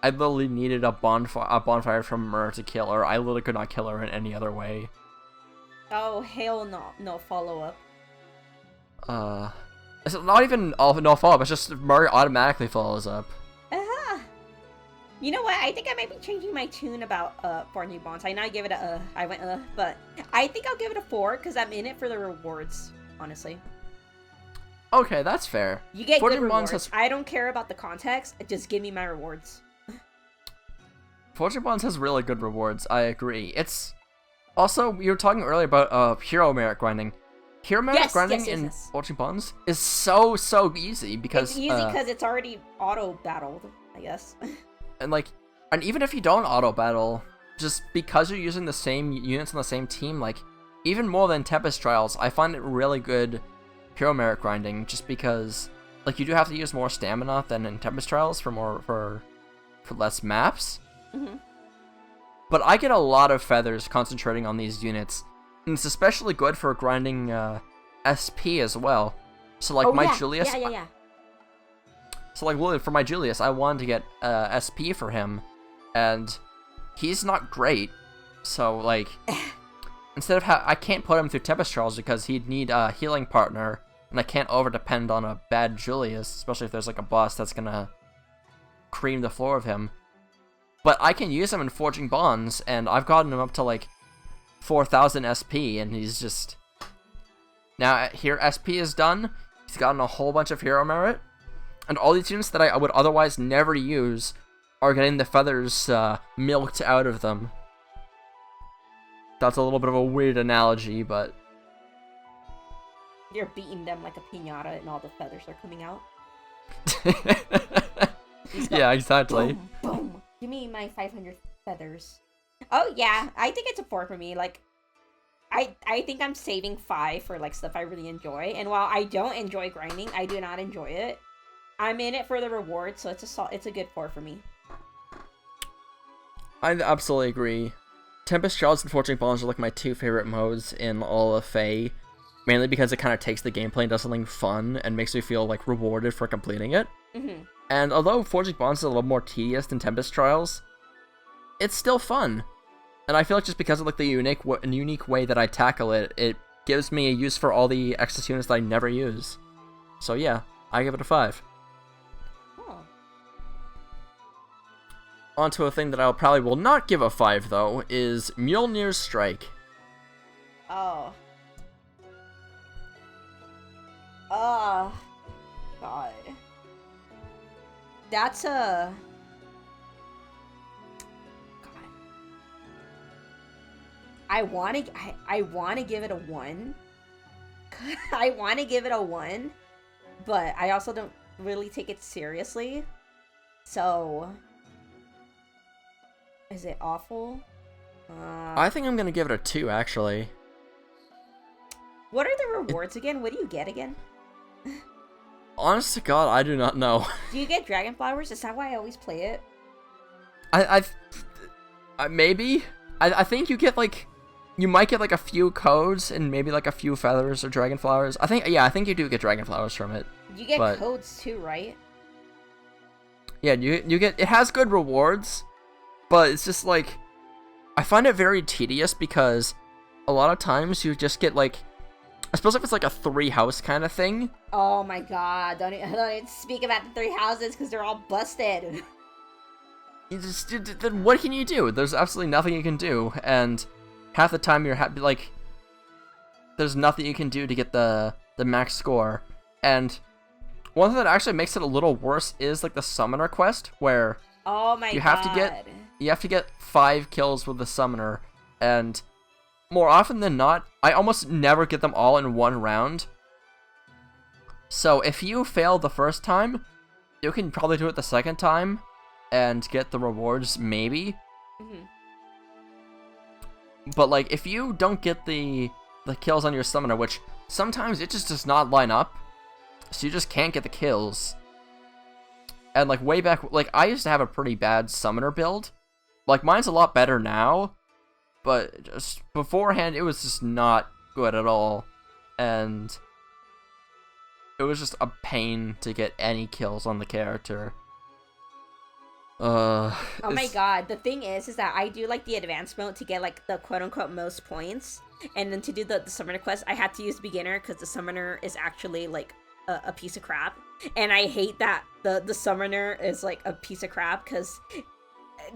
I literally needed a bonfire from Myrrh to kill her. I literally could not kill her in any other way. Oh, hell no. No follow-up. It's not even no follow-up. It's just Myrrh automatically follows up. You know what? I think I might be changing my tune about 4 new bonds. I know I gave it a I went but I think I'll give it a 4 because I'm in it for the rewards, honestly. Okay, that's fair. You get good rewards. I don't care about the context. Just give me my rewards. Fortune Bonds has really good rewards. I agree. It's Also, you were talking earlier about hero merit grinding. Hero merit grinding in Forging Bonds is so easy because it's easy because it's already auto battled, I guess. and even if you don't auto battle, just because you're using the same units on the same team, like even more than Tempest Trials, I find it really good hero merit grinding just because like you do have to use more stamina than in Tempest Trials for less maps. Mm-hmm. But I get a lot of feathers concentrating on these units, and it's especially good for grinding SP as well. So like Julius. Yeah. So like for my Julius, I wanted to get SP for him, and he's not great. So like instead of I can't put him through Tempest Trials because he'd need a healing partner, and I can't over depend on a bad Julius, especially if there's like a boss that's gonna cream the floor of him. But I can use him in Forging Bonds, and I've gotten him up to like 4,000 SP, and he's just... Now, here SP is done, he's gotten a whole bunch of hero merit, and all these units that I would otherwise never use are getting the feathers milked out of them. That's a little bit of a weird analogy, but... You're beating them like a piñata, and all the feathers are coming out. Yeah, exactly. Boom, boom. Give me my 500 feathers. Oh yeah, I think it's a 4 for me. Like, I think I'm saving 5 for like stuff I really enjoy. And while I don't enjoy grinding, I do not enjoy it. I'm in it for the reward, so it's a good 4 for me. I absolutely agree. Tempest Trials and Forging Bonds are like my 2 favorite modes in all of FEH. Mainly because it kind of takes the gameplay and does something fun and makes me feel like rewarded for completing it. Mm-hmm. And although Forging Bonds is a little more tedious than Tempest Trials, it's still fun. And I feel like just because of like the unique way that I tackle it, it gives me a use for all the Exodus units that I never use. So yeah, I give it a 5. Oh. Onto a thing that I probably will not give a 5 though, is Mjolnir's Strike. Oh. Oh. God. That's a... God. I want to give it a 1. I want to give it a 1, but I also don't really take it seriously. So, is it awful? I think I'm going to give it a 2, actually. What are the rewards again? What do you get again? Honest to God, I do not know. Do you get dragon flowers? Is that why I always play it? Maybe. I think you get like, you might get like a few codes and maybe like a few feathers or dragon flowers. I think you do get dragon flowers from it. You get codes too, right? Yeah, you get, it has good rewards, but it's just like, I find it very tedious because a lot of times you just get like, I suppose if it's like a 3 house kind of thing. Oh my God! Don't even speak about the 3 houses because they're all busted. Then what can you do? There's absolutely nothing you can do, and half the time you're happy. Like, there's nothing you can do to get the max score. And one thing that actually makes it a little worse is like the summoner quest, where oh my you God, have to get 5 kills with the summoner, and more often than not, I almost never get them all in one round. So if you fail the first time, you can probably do it the second time and get the rewards, maybe. Mm-hmm. But like, if you don't get the kills on your summoner, which sometimes it just does not line up, so you just can't get the kills. And like way back, like I used to have a pretty bad summoner build. Like mine's a lot better now, but just beforehand, it was just not good at all. And it was just a pain to get any kills on the character. Oh my God, the thing is that I do like the advanced mode to get like the quote-unquote most points. And then to do the summoner quest, I had to use beginner because the summoner is actually like a piece of crap. And I hate that the summoner is like a piece of crap because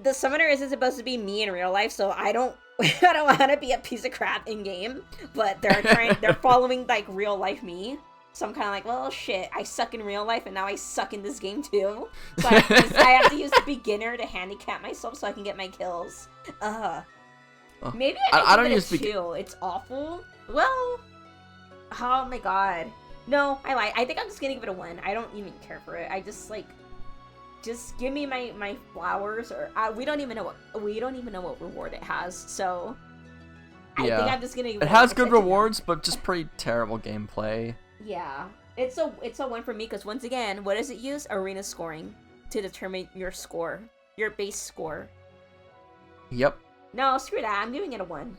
the summoner isn't supposed to be me in real life, so I don't want to be a piece of crap in game, but they're following like real life me. So I'm kind of like, well, shit, I suck in real life and now I suck in this game too. So I have to use the beginner to handicap myself so I can get my kills. Maybe I I don't give it use a 2. It's awful. Well, oh my god. No, I lie. I think I'm just gonna give it a 1. I don't even care for it. I just like, just give me my flowers, or we don't even know what reward it has. So I think I'm just gonna give it has good rewards, but just pretty terrible gameplay. Yeah, it's a 1 for me because once again, what does it use? Arena scoring to determine your score, your base score. Yep. No, screw that. I'm giving it a 1.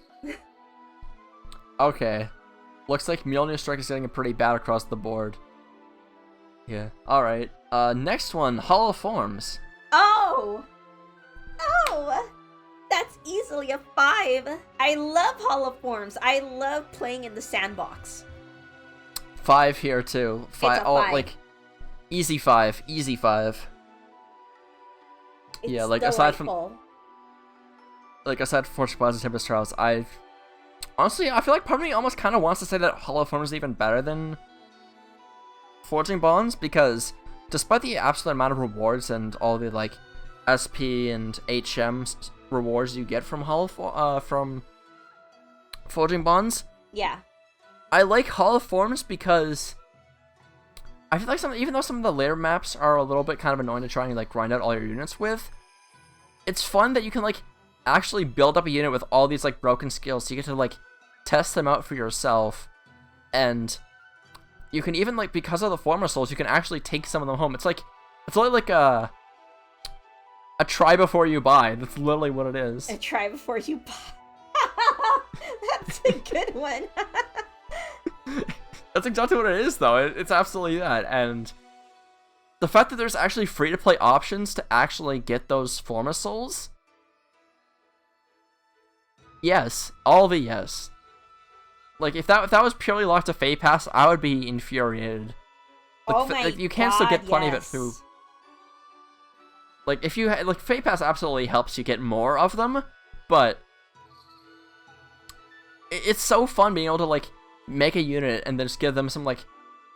Okay. Looks like Mjolnir Strike is getting it pretty bad across the board. Yeah. Alright. Next one, Hollow Forms. Oh! That's easily a 5. I love Hollow Forms. I love playing in the sandbox. 5 here too. 5. It's a Oh, 5. like easy 5. Easy 5. It's yeah, like delightful. aside from Fortune Plaza Tempest Trials, honestly, I feel like part of me almost kind of wants to say that Hollow Forms is even better than Forging Bonds, because despite the absolute amount of rewards and all the like SP and HM rewards you get from from Forging Bonds, Yeah. I like Hollow Forms because I feel like even though some of the later maps are a little bit kind of annoying to try and like grind out all your units with, it's fun that you can like actually build up a unit with all these like broken skills, so you get to like test them out for yourself, and you can even like, because of the former souls, you can actually take some of them home. It's literally like a try before you buy. That's literally what it is. A try before you buy. That's a good one. That's exactly what it is, though. It's absolutely that. And the fact that there's actually free-to-play options to actually get those Forma Souls, yes. All the yes. Like, if that was purely locked to FEH Pass, I would be infuriated. Like, oh my you can God, still get plenty of it yes. through. Like, if you like, FEH Pass absolutely helps you get more of them, but it's so fun being able to like make a unit and then just give them some like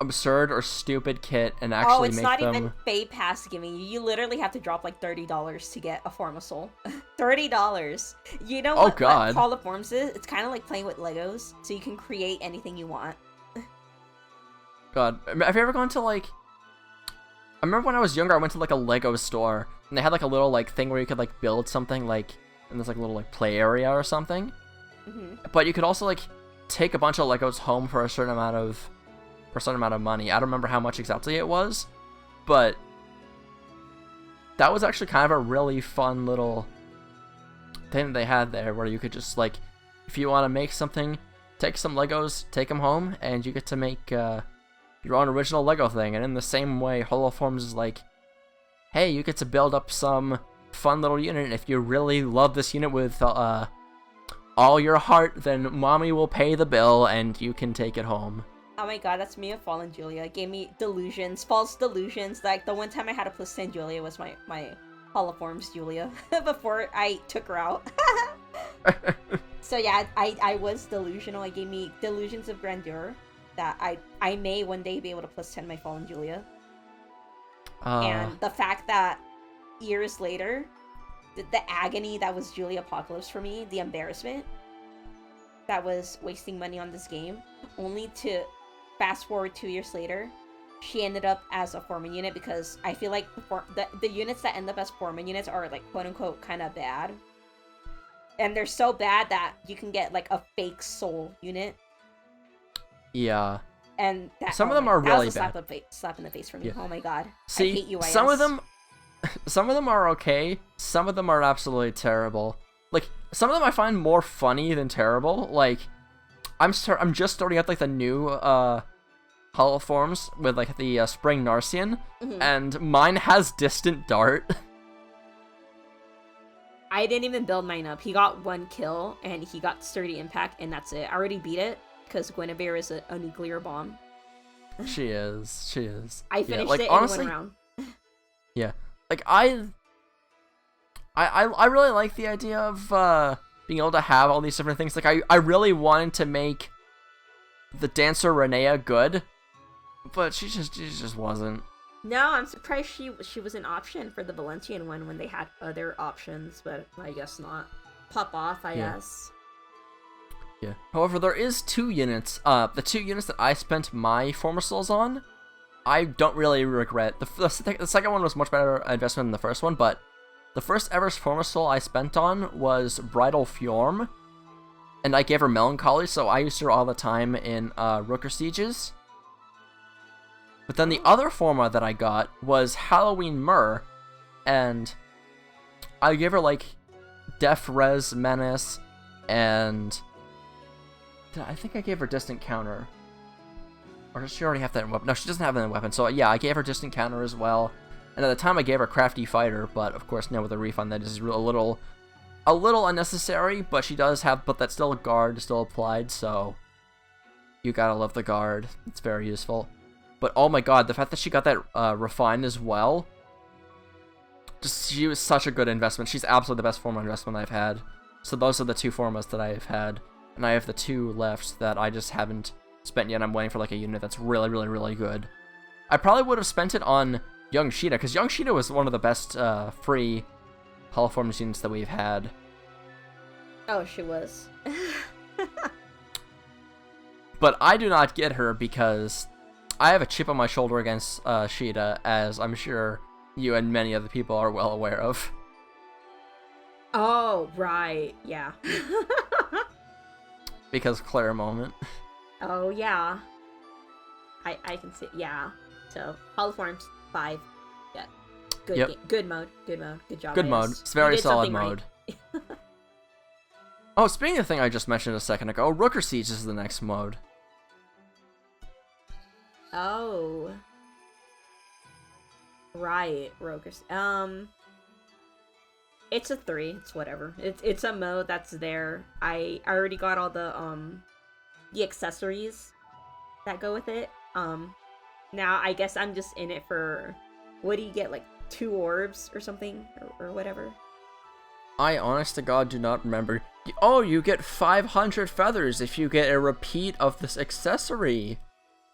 absurd or stupid kit and actually it's make not them. even FEH Pass giving you. You literally have to drop like $30 to get a Forma Soul. $30. You know what Call of Forms is? It's kind of like playing with Legos, so you can create anything you want. God, have you ever gone to like? I remember when I was younger, I went to like a Lego store and they had like a little like thing where you could like build something like in this like little like play area or something. Mm-hmm. But you could also like take a bunch of Legos home for a certain amount of money. I don't remember how much exactly it was, but that was actually kind of a really fun little thing that they had there, where you could just like, if you want to make something, take some Legos, take them home, and you get to make your own original Lego thing. And in the same way, Hollow Forms is like, hey, you get to build up some fun little unit. If you really love this unit with all your heart, then mommy will pay the bill and you can take it home. Oh my God, that's me with Fallen Julia. It gave me delusions, false delusions. Like the one time I had a +10 Julia was my Hollow Forms Julia before I took her out. So yeah, I was delusional. It gave me delusions of grandeur that I may one day be able to +10 my Fallen Julia. And the fact that years later, the agony that was Julia Apocalypse for me, the embarrassment that was wasting money on this game, only to fast forward 2 years later, she ended up as a Foreman unit, because I feel like the units that end up as Foreman units are like quote unquote kind of bad. And they're so bad that you can get like a fake soul unit. Yeah. And that, some of them are really bad. Slap in the face for me. Yeah. Oh my God. See, I hate UIS. Some of them are okay. Some of them are absolutely terrible. Like, some of them I find more funny than terrible. Like, I'm just starting out like the new Hollow Forms with like the Spring Narcian, and mine has Distant Dart. I didn't even build mine up. He got 1 kill and he got Sturdy Impact, and that's it. I already beat it because Guinevere is a nuclear bomb. She is. I finished like, it honestly, in 1 round. Yeah. Like, I really like the idea of being able to have all these different things. Like, I really wanted to make the Dancer Renea good, but she just wasn't. No, I'm surprised she was an option for the Valentian one when they had other options, but I guess not. Pop off, I guess. Yeah. However, there is 2 units. The 2 units that I spent my Former Souls on, I don't really regret. The second one was much better investment than the first one, but the first ever Former Soul I spent on was Bridal Fjorm, and I gave her Melancholy, so I used her all the time in Rokkr Sieges. But then the other Forma that I got was Halloween Myrrh, and I gave her, like, Def Res Menace, and I think I gave her Distant Counter. Or does she already have that in weapon? No, she doesn't have that in weapon, so yeah, I gave her Distant Counter as well. And at the time I gave her Crafty Fighter, but of course now with a refund that is a little unnecessary, but she does have, but that's still a guard still applied, so you gotta love the guard. It's very useful. But oh my god, the fact that she got that refined as well, she was such a good investment. She's absolutely the best Forma investment I've had. So those are the 2 Formas that I've had, and I have the 2 left that I just haven't spent yet. I'm waiting for like a unit that's really, really, really good. I probably would have spent it on Young Sheeta, because Young Sheeta was one of the best free Holoform units that we've had. Oh, she was. But I do not get her because I have a chip on my shoulder against Sheeta, as I'm sure you and many other people are well aware of. Oh, right, yeah. Because Claire moment. Oh, yeah. I can see, yeah. So, Holoforms, 5. Yeah. Good Yep. game. Good mode. Good mode. Good job, Good guys. mode. It's very You did solid something mode. right. Oh, speaking of the thing I just mentioned a second ago, Rokkr Sieges is the next mode. Oh. Right, Rokkr. It's a 3. It's whatever. It's a mode that's there. I already got all the accessories that go with it. Now I guess I'm just in it for, what do you get, like 2 orbs or something or whatever? I honest to God do not remember. Oh, you get 500 feathers if you get a repeat of this accessory.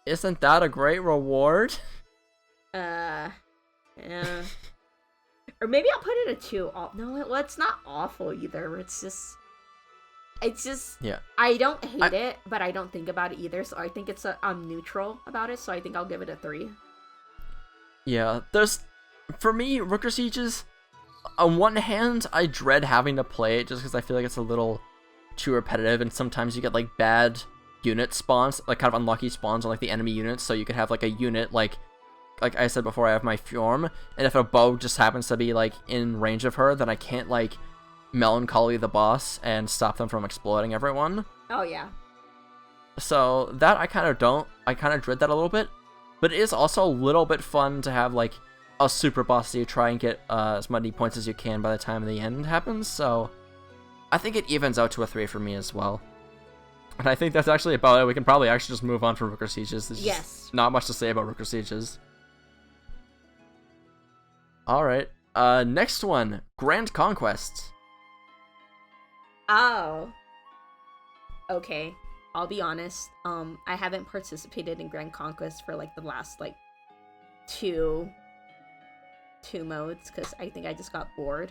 Isn't that a great reward? Yeah. Or maybe I'll put it a 2. No, well, it's not awful either. It's just, yeah. I don't hate it, but I don't think about it either. So I think I'm neutral about it. So I think I'll give it a 3. Yeah, for me, Rokkr Sieges, on one hand, I dread having to play it just because I feel like it's a little too repetitive, and sometimes you get like bad unit spawns, like kind of unlucky spawns on like the enemy units. So you could have like a unit like I said before, I have my Fjorm, and if a bow just happens to be like in range of her, then I can't like Melancholy the boss and stop them from exploding everyone. Oh yeah. So that I kind of dread that a little bit, but it is also a little bit fun to have like a super boss that you try and get as many points as you can by the time the end happens. So I think it evens out to a 3 for me as well. And I think that's actually about it. We can probably actually just move on from Rokkr Sieges. There's just not much to say about Rokkr Sieges. Alright, next one, Grand Conquests. Oh. Okay, I'll be honest. I haven't participated in Grand Conquest for like the last like two modes because I think I just got bored.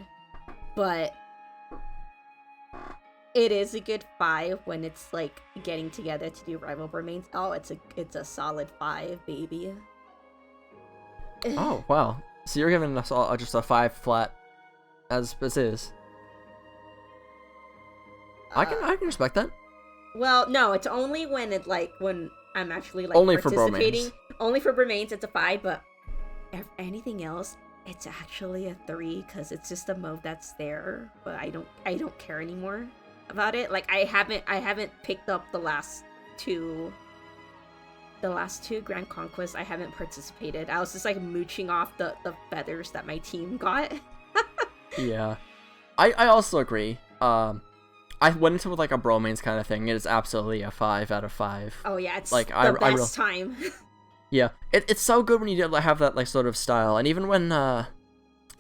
But it is a good 5 when it's like getting together to do rival remains. Oh, it's a solid 5, baby. Oh wow! So you're giving us all just a 5 flat, as is. I can respect that. Well, no, it's only when when I'm actually like only for participating. Bromains. Only for Bromains, it's a 5, but anything else, it's actually a 3 because it's just a mode that's there. But I don't care anymore about it. Like I haven't picked up the last two Grand Conquests. I haven't participated. I was just like mooching off the feathers that my team got. Yeah, I also agree. I went into it with like a Bromains kind of thing. It is absolutely a 5 out of 5. Oh yeah, it's like the best time. Yeah, it's so good when you have that like sort of style, and even when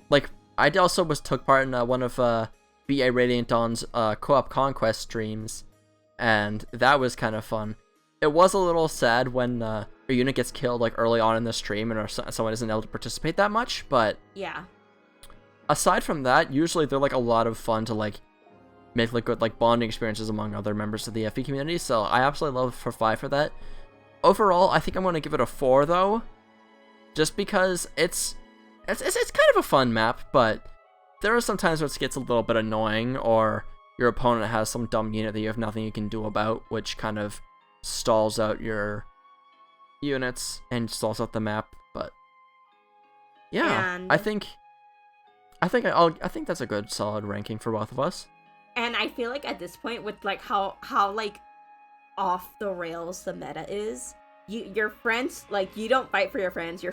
like I also took part in one of BA Radiant Dawn's co-op conquest streams, and that was kind of fun. It was a little sad when a unit gets killed like early on in the stream and someone isn't able to participate that much, but yeah. Aside from that, usually they're like a lot of fun to like make like good like bonding experiences among other members of the FE community. So I absolutely love for 5 for that. Overall, I think I'm gonna give it a 4 though, just because it's kind of a fun map, but there are some times where it gets a little bit annoying, or your opponent has some dumb unit that you have nothing you can do about, which kind of stalls out your units and stalls out the map. But yeah, And I think that's a good solid ranking for both of us. And I feel like at this point, with like how like off the rails the meta is, your friends, like, you don't fight for your friends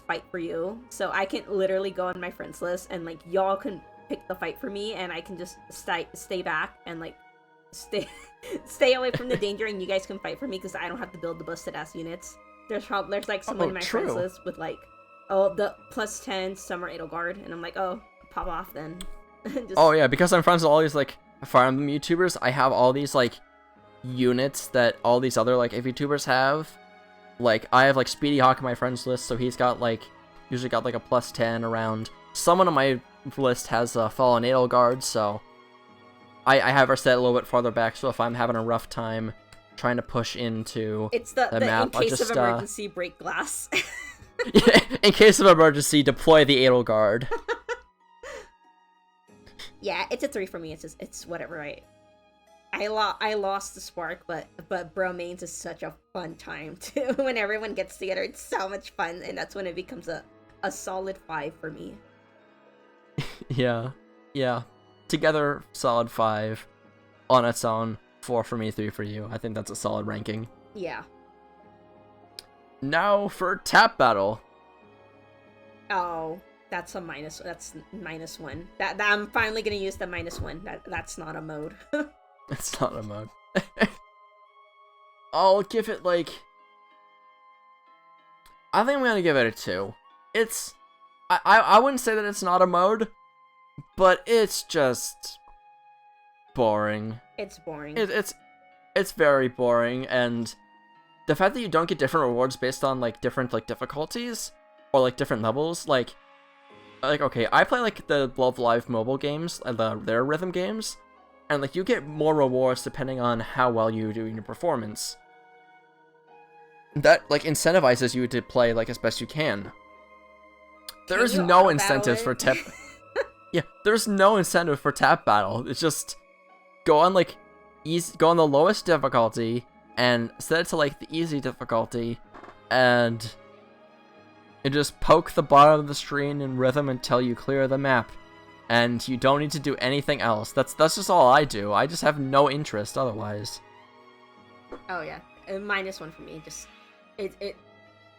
fight for you. So I can literally go on my friends list and like y'all can pick the fight for me, and I can just stay back and like stay away from the danger, and you guys can fight for me because I don't have to build the busted ass units. There's like someone in my friends list with like, oh, the +10 Summer Edelgard, and I'm like, oh, pop off then. Just... Oh yeah, because I'm friends with all these like Fire Emblem YouTubers, I have all these like units that all these other like VTubers have. Like I have like Speedy Hawk in my friends list, so he's got like usually got like a +10 around. Someone on my list has a Fallen Edelgard, so I have her set a little bit farther back. So if I'm having a rough time trying to push into the map, in case of emergency break glass. Yeah, in case of emergency, deploy the Edelgard. Yeah, it's a 3 for me. It's whatever. I lost the spark, but bro mains is such a fun time too. When everyone gets together, it's so much fun, and that's when it becomes a solid 5 for me. Yeah. Together, solid 5. On its own, 4 for me, 3 for you. I think that's a solid ranking. Yeah. Now for Tap Battle. Oh, that's -1. That I'm finally gonna use the -1. That's not a mode. It's not a mode. I'll give it like... I think I'm gonna give it a 2. It's... I wouldn't say that it's not a mode, but it's just... boring. It's boring. It's very boring, and the fact that you don't get different rewards based on like different like difficulties or like different levels, like okay, I play like the Love Live mobile games, their rhythm games, and like you get more rewards depending on how well you do in your performance. That like incentivizes you to play like as best you can. There's no incentives for tap. Yeah, there's no incentive for Tap Battle. It's just go on like go on the lowest difficulty and set it to like the easy difficulty, and just poke the bottom of the screen in rhythm until you clear the map, and you don't need to do anything else. That's just all I do. I just have no interest otherwise. Oh yeah, -1 for me. Just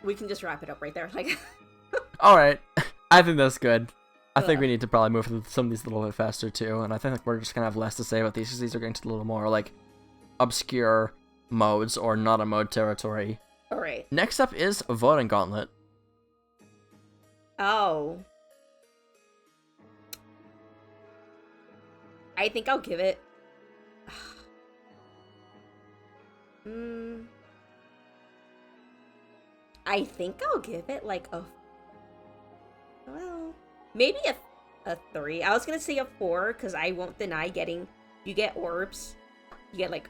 we can just wrap it up right there. Like, all right, I think that's good. I think we need to probably move through some of these a little bit faster too, and I think like we're just gonna have less to say about these because these are getting to a little more like obscure modes or not a mode territory. All right. Next up is Voting Gauntlet. Oh. I think I'll give it... I think I'll give it like a... Well, maybe a 3. I was gonna say a 4, because I won't deny you get orbs. You get like,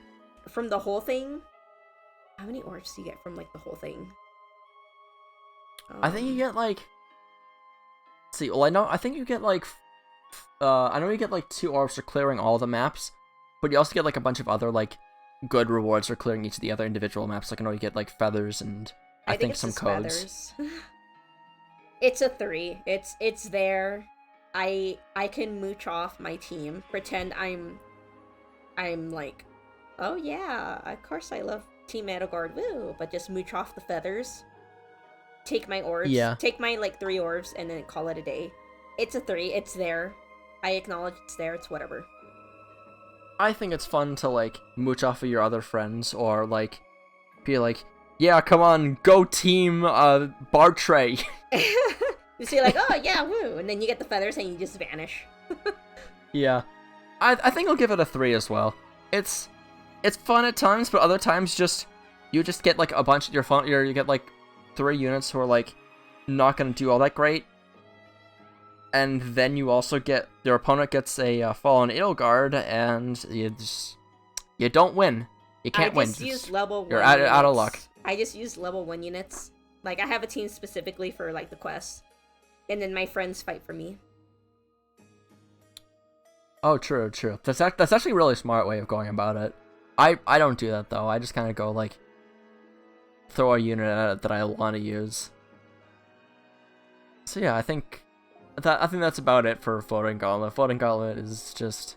from the whole thing. How many orbs do you get from like the whole thing? I think you get like... See, well, I think you get like... I know you get like 2 orbs for clearing all the maps, but you also get like a bunch of other like good rewards for clearing each of the other individual maps. Like I know you get like feathers and I think some codes. It's a 3. It's there. I can mooch off my team, pretend I'm like, oh yeah, of course I love Team Edelgard, woo, but just mooch off the feathers. Take my orbs. Yeah. Take my like 3 orbs and then call it a day. It's a 3. It's there. I acknowledge it's there. It's whatever. I think it's fun to like mooch off of your other friends or like be like, yeah, come on, go team Bartray. You say like, oh yeah, woo, and then you get the feathers and you just vanish. Yeah, I think I'll give it a 3 as well. It's fun at times, but other times you just get like a bunch of you get like 3 units who are like not gonna do all that great. and then you also get your opponent gets a Fallen Edelgard, and you don't win. You can't win. I just used level 1 You're units. out of luck. I just used level 1 units. Like, I have a team specifically for, like, the quest. And then my friends fight for me. Oh, true. That's actually a really smart way of going about it. I don't do that, though. I just kind of go, like, throw a unit at it that I want to use. So yeah, I think that's about it for Floating Gauntlet. Floating Gauntlet is just...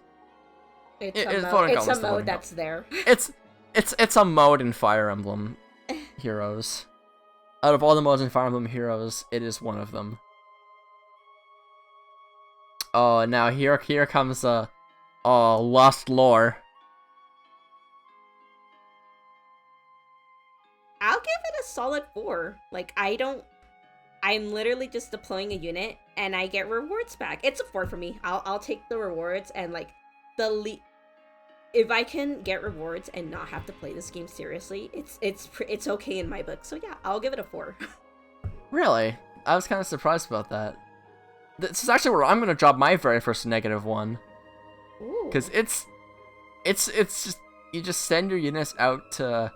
It's a mode that's there. It's a mode in Fire Emblem Heroes. Out of all the modes in Fire Emblem Heroes, it is one of them. Oh, now here comes Lost Lore. I'll give it a solid 4. Like, I'm literally just deploying a unit and I get rewards back. It's a 4 for me. I'll take the rewards, and like if I can get rewards and not have to play this game seriously, it's okay in my book. So yeah, I'll give it a 4. Really? I was kind of surprised about that. This is actually where I'm gonna drop my very first -1. Because it's just, you just send your units out to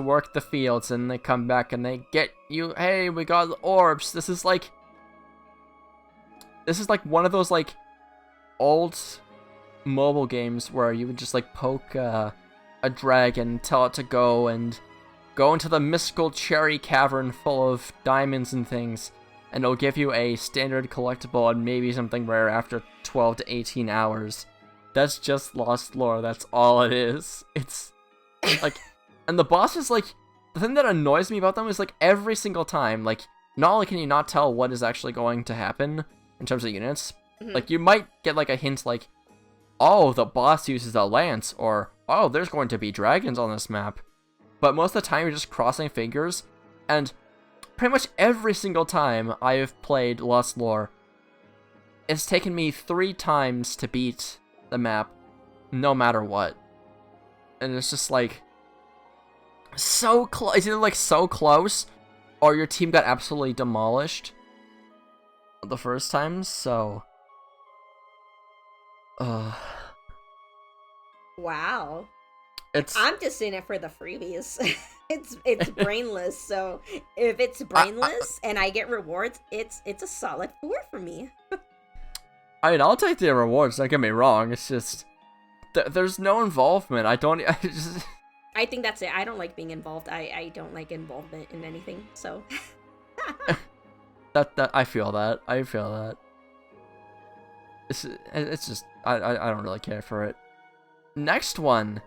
work the fields, and they come back and they get you, hey, we got the orbs. This is like one of those like old mobile games where you would just like poke a dragon, tell it to go into the mystical cherry cavern full of diamonds and things, and it'll give you a standard collectible and maybe something rare after 12 to 18 hours. That's just Lost Lore. That's all it is. It's like, and the bosses, like, the thing that annoys me about them is like every single time, like, not only can you not tell what is actually going to happen in terms of units, like you might get like a hint like, oh, the boss uses a lance, or oh, there's going to be dragons on this map. But most of the time you're just crossing fingers, and pretty much every single time I have played Lost Lore, it's taken me 3 times to beat the map, no matter what. And it's just like, so close. It's either like so close, or your team got absolutely demolished the first time, so... Wow. I'm just in it for the freebies. it's brainless, so if it's brainless and I get rewards, it's a solid 4 for me. I mean, I'll take the rewards, don't get me wrong. It's just there's no involvement. I think that's it. I don't like being involved. I don't like involvement in anything, so that I feel that. It's just I don't really care for it. Next one.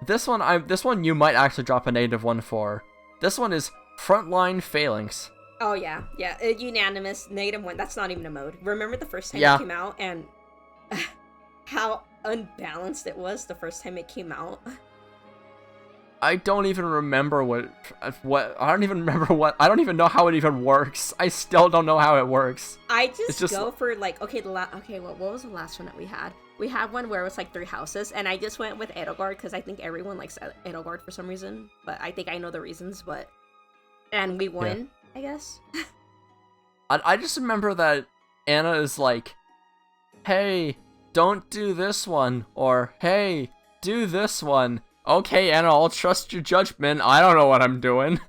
This one you might actually drop a -1 for. This one is Frontline Phalanx. Oh yeah. Unanimous -1. That's not even a mode. Remember the first time it came out and how unbalanced it was the first time it came out? I don't even remember what I don't even know how it even works. I still don't know how it works. I just go for like, what was the last one that we had? We had one where it was like 3 houses, and I just went with Edelgard because I think everyone likes Edelgard for some reason, but I think I know the reasons, and we won, I guess. I just remember that Anna is like, hey, don't do this one, or hey, do this one. Okay, Anna, I'll trust your judgment. I don't know what I'm doing.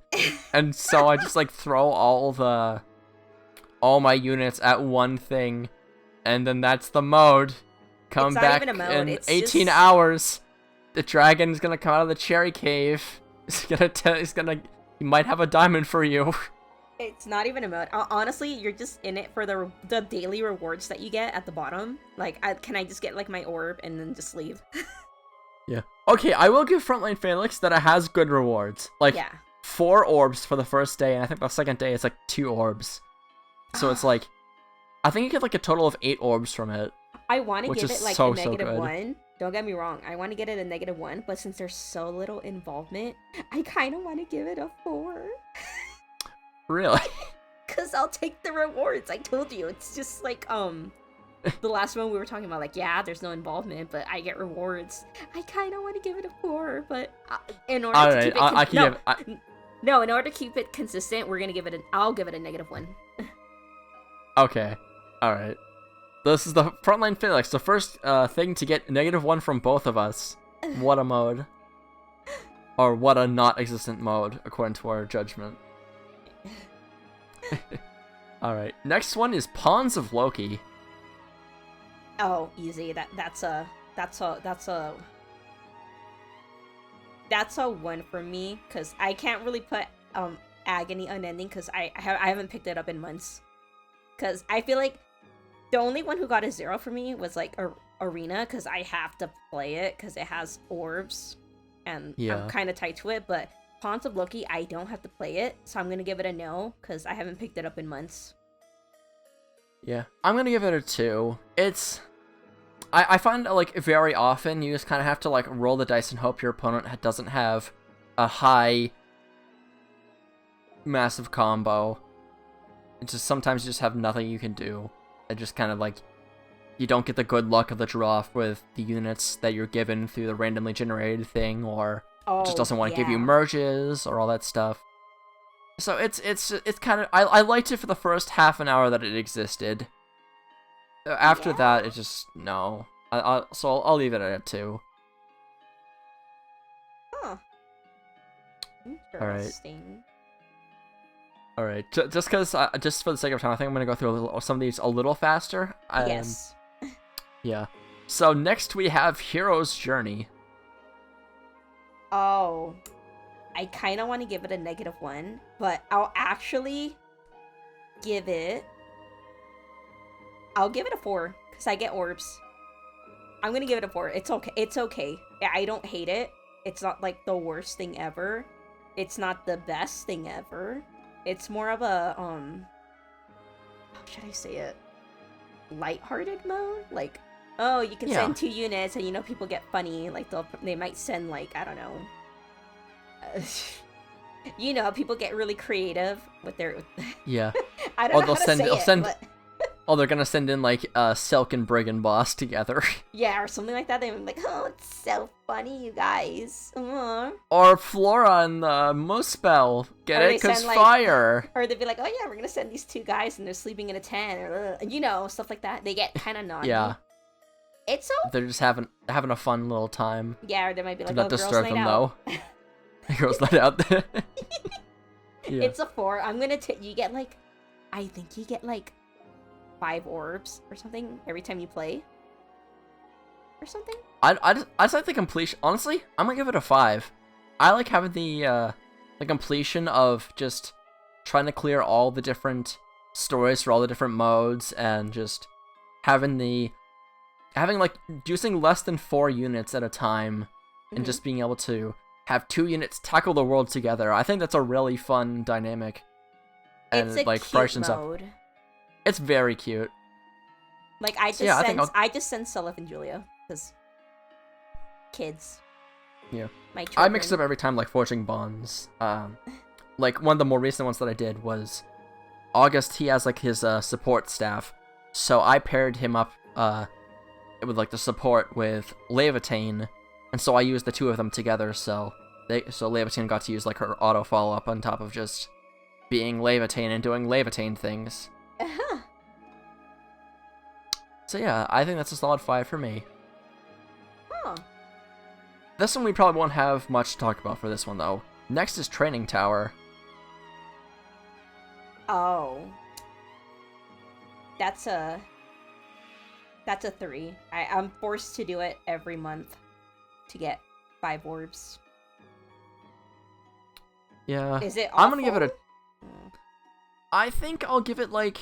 And so I just like throw all my units at one thing, and then that's the mode. Come back in 18 hours. The dragon is gonna come out of the cherry cave. He might have a diamond for you. It's not even a mode. Honestly, you're just in it for the daily rewards that you get at the bottom. Like, can I just get like my orb and then just leave? Yeah. Okay, I will give Frontline Phalanx that it has good rewards. Like, 4 orbs for the first day, and I think the second day it's like 2 orbs. So it's like, I think you get like a total of 8 orbs from it. I want to give it like a -1. Don't get me wrong. I want to get it a -1, but since there's so little involvement, I kind of want to give it a 4. Really? Because I'll take the rewards. I told you. It's just like, the last one we were talking about, like, yeah, there's no involvement, but I get rewards. I kind of want to give it a 4, but in order to keep it... in order to keep it consistent, I'll give it a -1. Okay. Alright. This is the Frontline Phalanx, the first thing to get -1 from both of us. What a mode. Or what a not existent mode, according to our judgment. Alright, next one is Pawns of Loki. Oh, easy. That's a one for me, because I can't really put Agony Unending because I haven't picked it up in months. Because I feel like the only one who got a 0 for me was like Arena, because I have to play it because it has orbs, and I'm kind of tied to it. But Pawns of Loki, I don't have to play it, so I'm gonna give it a no because I haven't picked it up in months. Yeah, I'm gonna give it a 2. I find like very often you just kind of have to like roll the dice and hope your opponent doesn't have a high massive combo. It's just sometimes you just have nothing you can do. It just kind of like you don't get the good luck of the draw with the units that you're given through the randomly generated thing, or it just doesn't want to give you merges or all that stuff. So it's kind of I liked it for the first half an hour that it existed. After that, it's just no. So I'll leave it at a 2. Huh. Interesting. All right. Just because, just for the sake of time, I think I'm gonna go through some of these a little faster. Yes. Yeah. So next we have Hero's Journey. Oh, I kind of want to give it a -1, but I'll actually give it. I'll give it a 4 because I get orbs. I'm gonna give it a 4. It's okay. It's okay. I don't hate it. It's not like the worst thing ever. It's not the best thing ever. It's more of a how should I say it? Lighthearted mode. Like, oh, you can send 2 units, and people get funny. Like they might send like, I don't know. People get really creative with their. Yeah. I don't know how to say it, but... Oh, they're gonna send in like Silk and Brigand Boss together. Yeah, or something like that. They're like, oh, it's so funny, you guys. Or Flora and the Muspel. Get it? Because fire. Or they'd be like, oh yeah, we're gonna send these 2 guys and they're sleeping in a tent, or stuff like that. They get kind of naughty. Yeah. It's so. They're just having a fun little time. Yeah, or they might be like, do not disturb them though. Girls let out. Yeah. It's a 4. I'm gonna you get like, I think you get like 5 orbs or something every time you play, or something. I just like the completion. Honestly, I'm gonna give it a 5. I like having the completion of just trying to clear all the different stories for all the different modes, and just having like using less than 4 units at a time, and just being able to have 2 units tackle the world together. I think that's a really fun dynamic. And it's a like cute mode. It's very cute. Like I just send Sullivan and Julia because kids. Yeah. My I mixed up every time, like Forging Bonds. Like one of the more recent ones that I did was August. He has like his support staff, so I paired him up with like the support with Levitain, and so I used the 2 of them together. So Levitain got to use like her auto follow up on top of just being Levitain and doing Levitain things. So yeah, I think that's a solid 5 for me. Huh. This one we probably won't have much to talk about for this one though. Next is Training Tower. Oh. That's a 3. I'm forced to do it every month to get 5 orbs. Yeah. Is it awful? I'm gonna give it a... I think I'll give it like...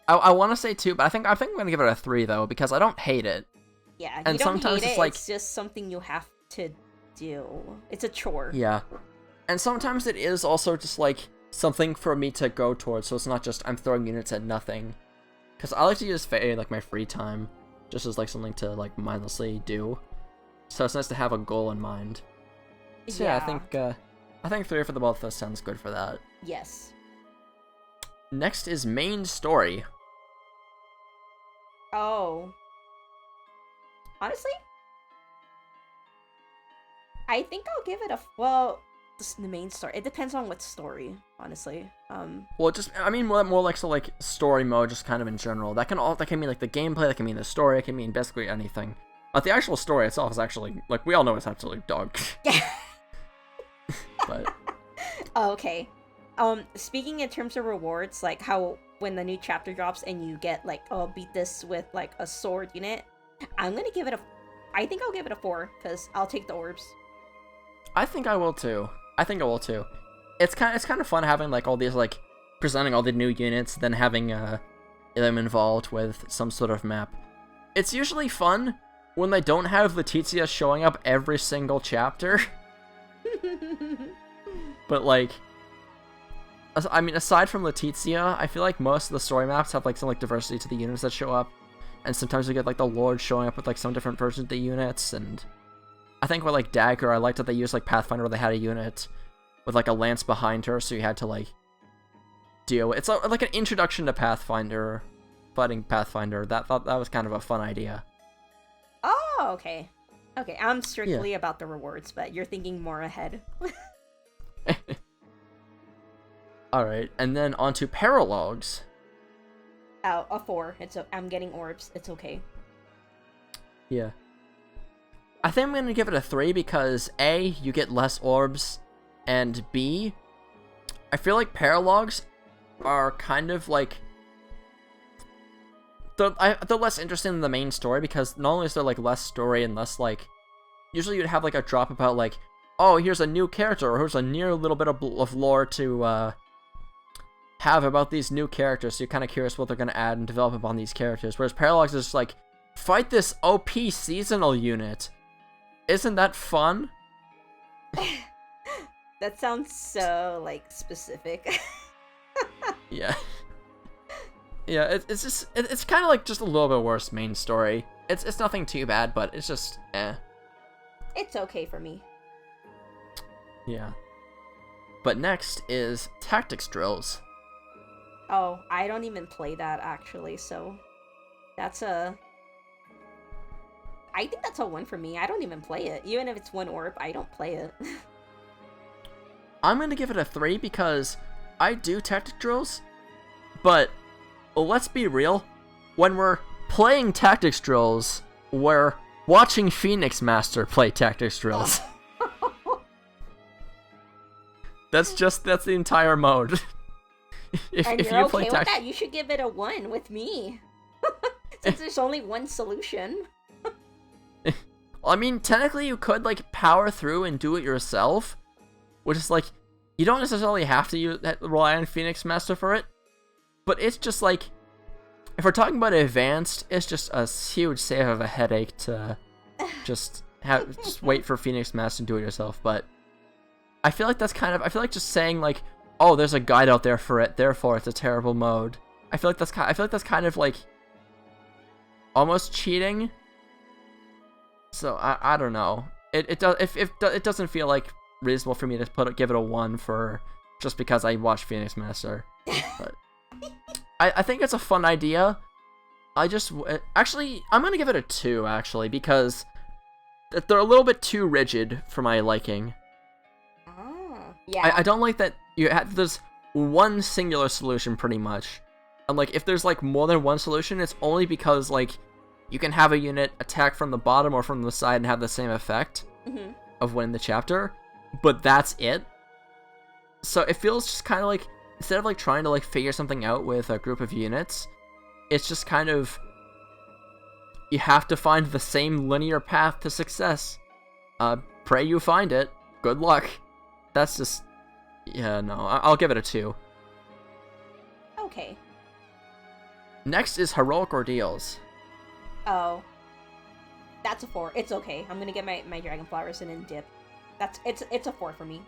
I want to say 2, but I think I'm gonna give it a 3 though, because I don't hate it. Yeah, and you don't sometimes hate it's it, like... it's just something you have to do. It's a chore. Yeah. And sometimes it is also just like something for me to go towards, so it's not just I'm throwing units at nothing. Because I like to use FEH like my free time, just as like something to like mindlessly do. So it's nice to have a goal in mind. So yeah, I think 3 for the both of us sounds good for that. Yes. Next is Main Story. Oh. Honestly, I think I'll give it a... Well, the main story. It depends on what story, honestly. Well, just I mean more like so like story mode, just kind of in general. That can mean like the gameplay, that can mean the story, it can mean basically anything. But the actual story itself is actually like we all know it's absolutely dog. But oh, okay. Speaking in terms of rewards, like how when the new chapter drops and you get like, oh, beat this with like a sword unit, I think I'll give it a 4 because I'll take the orbs. I think I will too. It's kind of fun having like all these like presenting all the new units, then having them involved with some sort of map. It's usually fun when they don't have Letizia showing up every single chapter. But like, I mean, aside from Letizia, I feel like most of the story maps have like some like diversity to the units that show up, and sometimes we get like the Lord showing up with like some different versions of the units. And I think with like Dagger, I liked that they used like Pathfinder, where they had a unit with like a lance behind her, so you had to like deal with. It's like an introduction to Pathfinder, fighting Pathfinder. That was kind of a fun idea. Oh, okay. Okay, I'm strictly about the rewards, but you're thinking more ahead. Alright, and then on to Paralogues. Oh, a 4. I'm getting orbs. It's okay. Yeah. I think I'm going to give it a 3 because A, you get less orbs, and B, I feel like Paralogues are kind of like... They're less interesting than the main story, because not only is there like less story and less like... Usually you'd have like a drop about like, oh, here's a new character, or here's a near little bit of lore to have about these new characters, so you're kind of curious what they're going to add and develop upon these characters. Whereas Paralogues is just like, fight this OP seasonal unit. Isn't that fun? That sounds so, like, specific. Yeah. Yeah, it's kind of like just a little bit worse main story. It's nothing too bad, but it's just, eh. It's okay for me. Yeah. But next is Tactics Drills. Oh, I don't even play that, actually, so... That's a... I think that's a 1 for me. I don't even play it. Even if it's 1 orb, I don't play it. I'm going to give it a 3 because I do Tactic Drills, but let's be real. When we're playing Tactics Drills, we're watching Phoenix Master play Tactics Drills. That's the entire mode. if you're okay with that, you should give it a 1 with me. Since there's only one solution. I mean, technically you could like power through and do it yourself, which is like, you don't necessarily have to rely on Phoenix Master for it, but it's just like, if we're talking about advanced, it's just a huge save of a headache to just wait for Phoenix Master and do it yourself. But I feel like I feel like just saying like, oh, there's a guide out there for it, therefore it's a terrible mode. I feel like that's kind of like almost cheating. So I don't know. It doesn't feel like reasonable for me to give it a 1 for just because I watched Phoenix Master. But I think it's a fun idea. Actually, I'm gonna give it a 2 actually, because they're a little bit too rigid for my liking. Yeah. I don't like that there's one singular solution pretty much. And like if there's like more than one solution, it's only because like you can have a unit attack from the bottom or from the side and have the same effect of winning the chapter, but that's it. So it feels just kind of like, instead of like trying to like figure something out with a group of units, it's just kind of, you have to find the same linear path to success. Pray you find it. Good luck. That's just, yeah, no, I'll give it a 2. Okay. Next is Heroic Ordeals. Oh. That's a 4. It's okay. I'm gonna get my Dragonflowers and then dip. It's a 4 for me.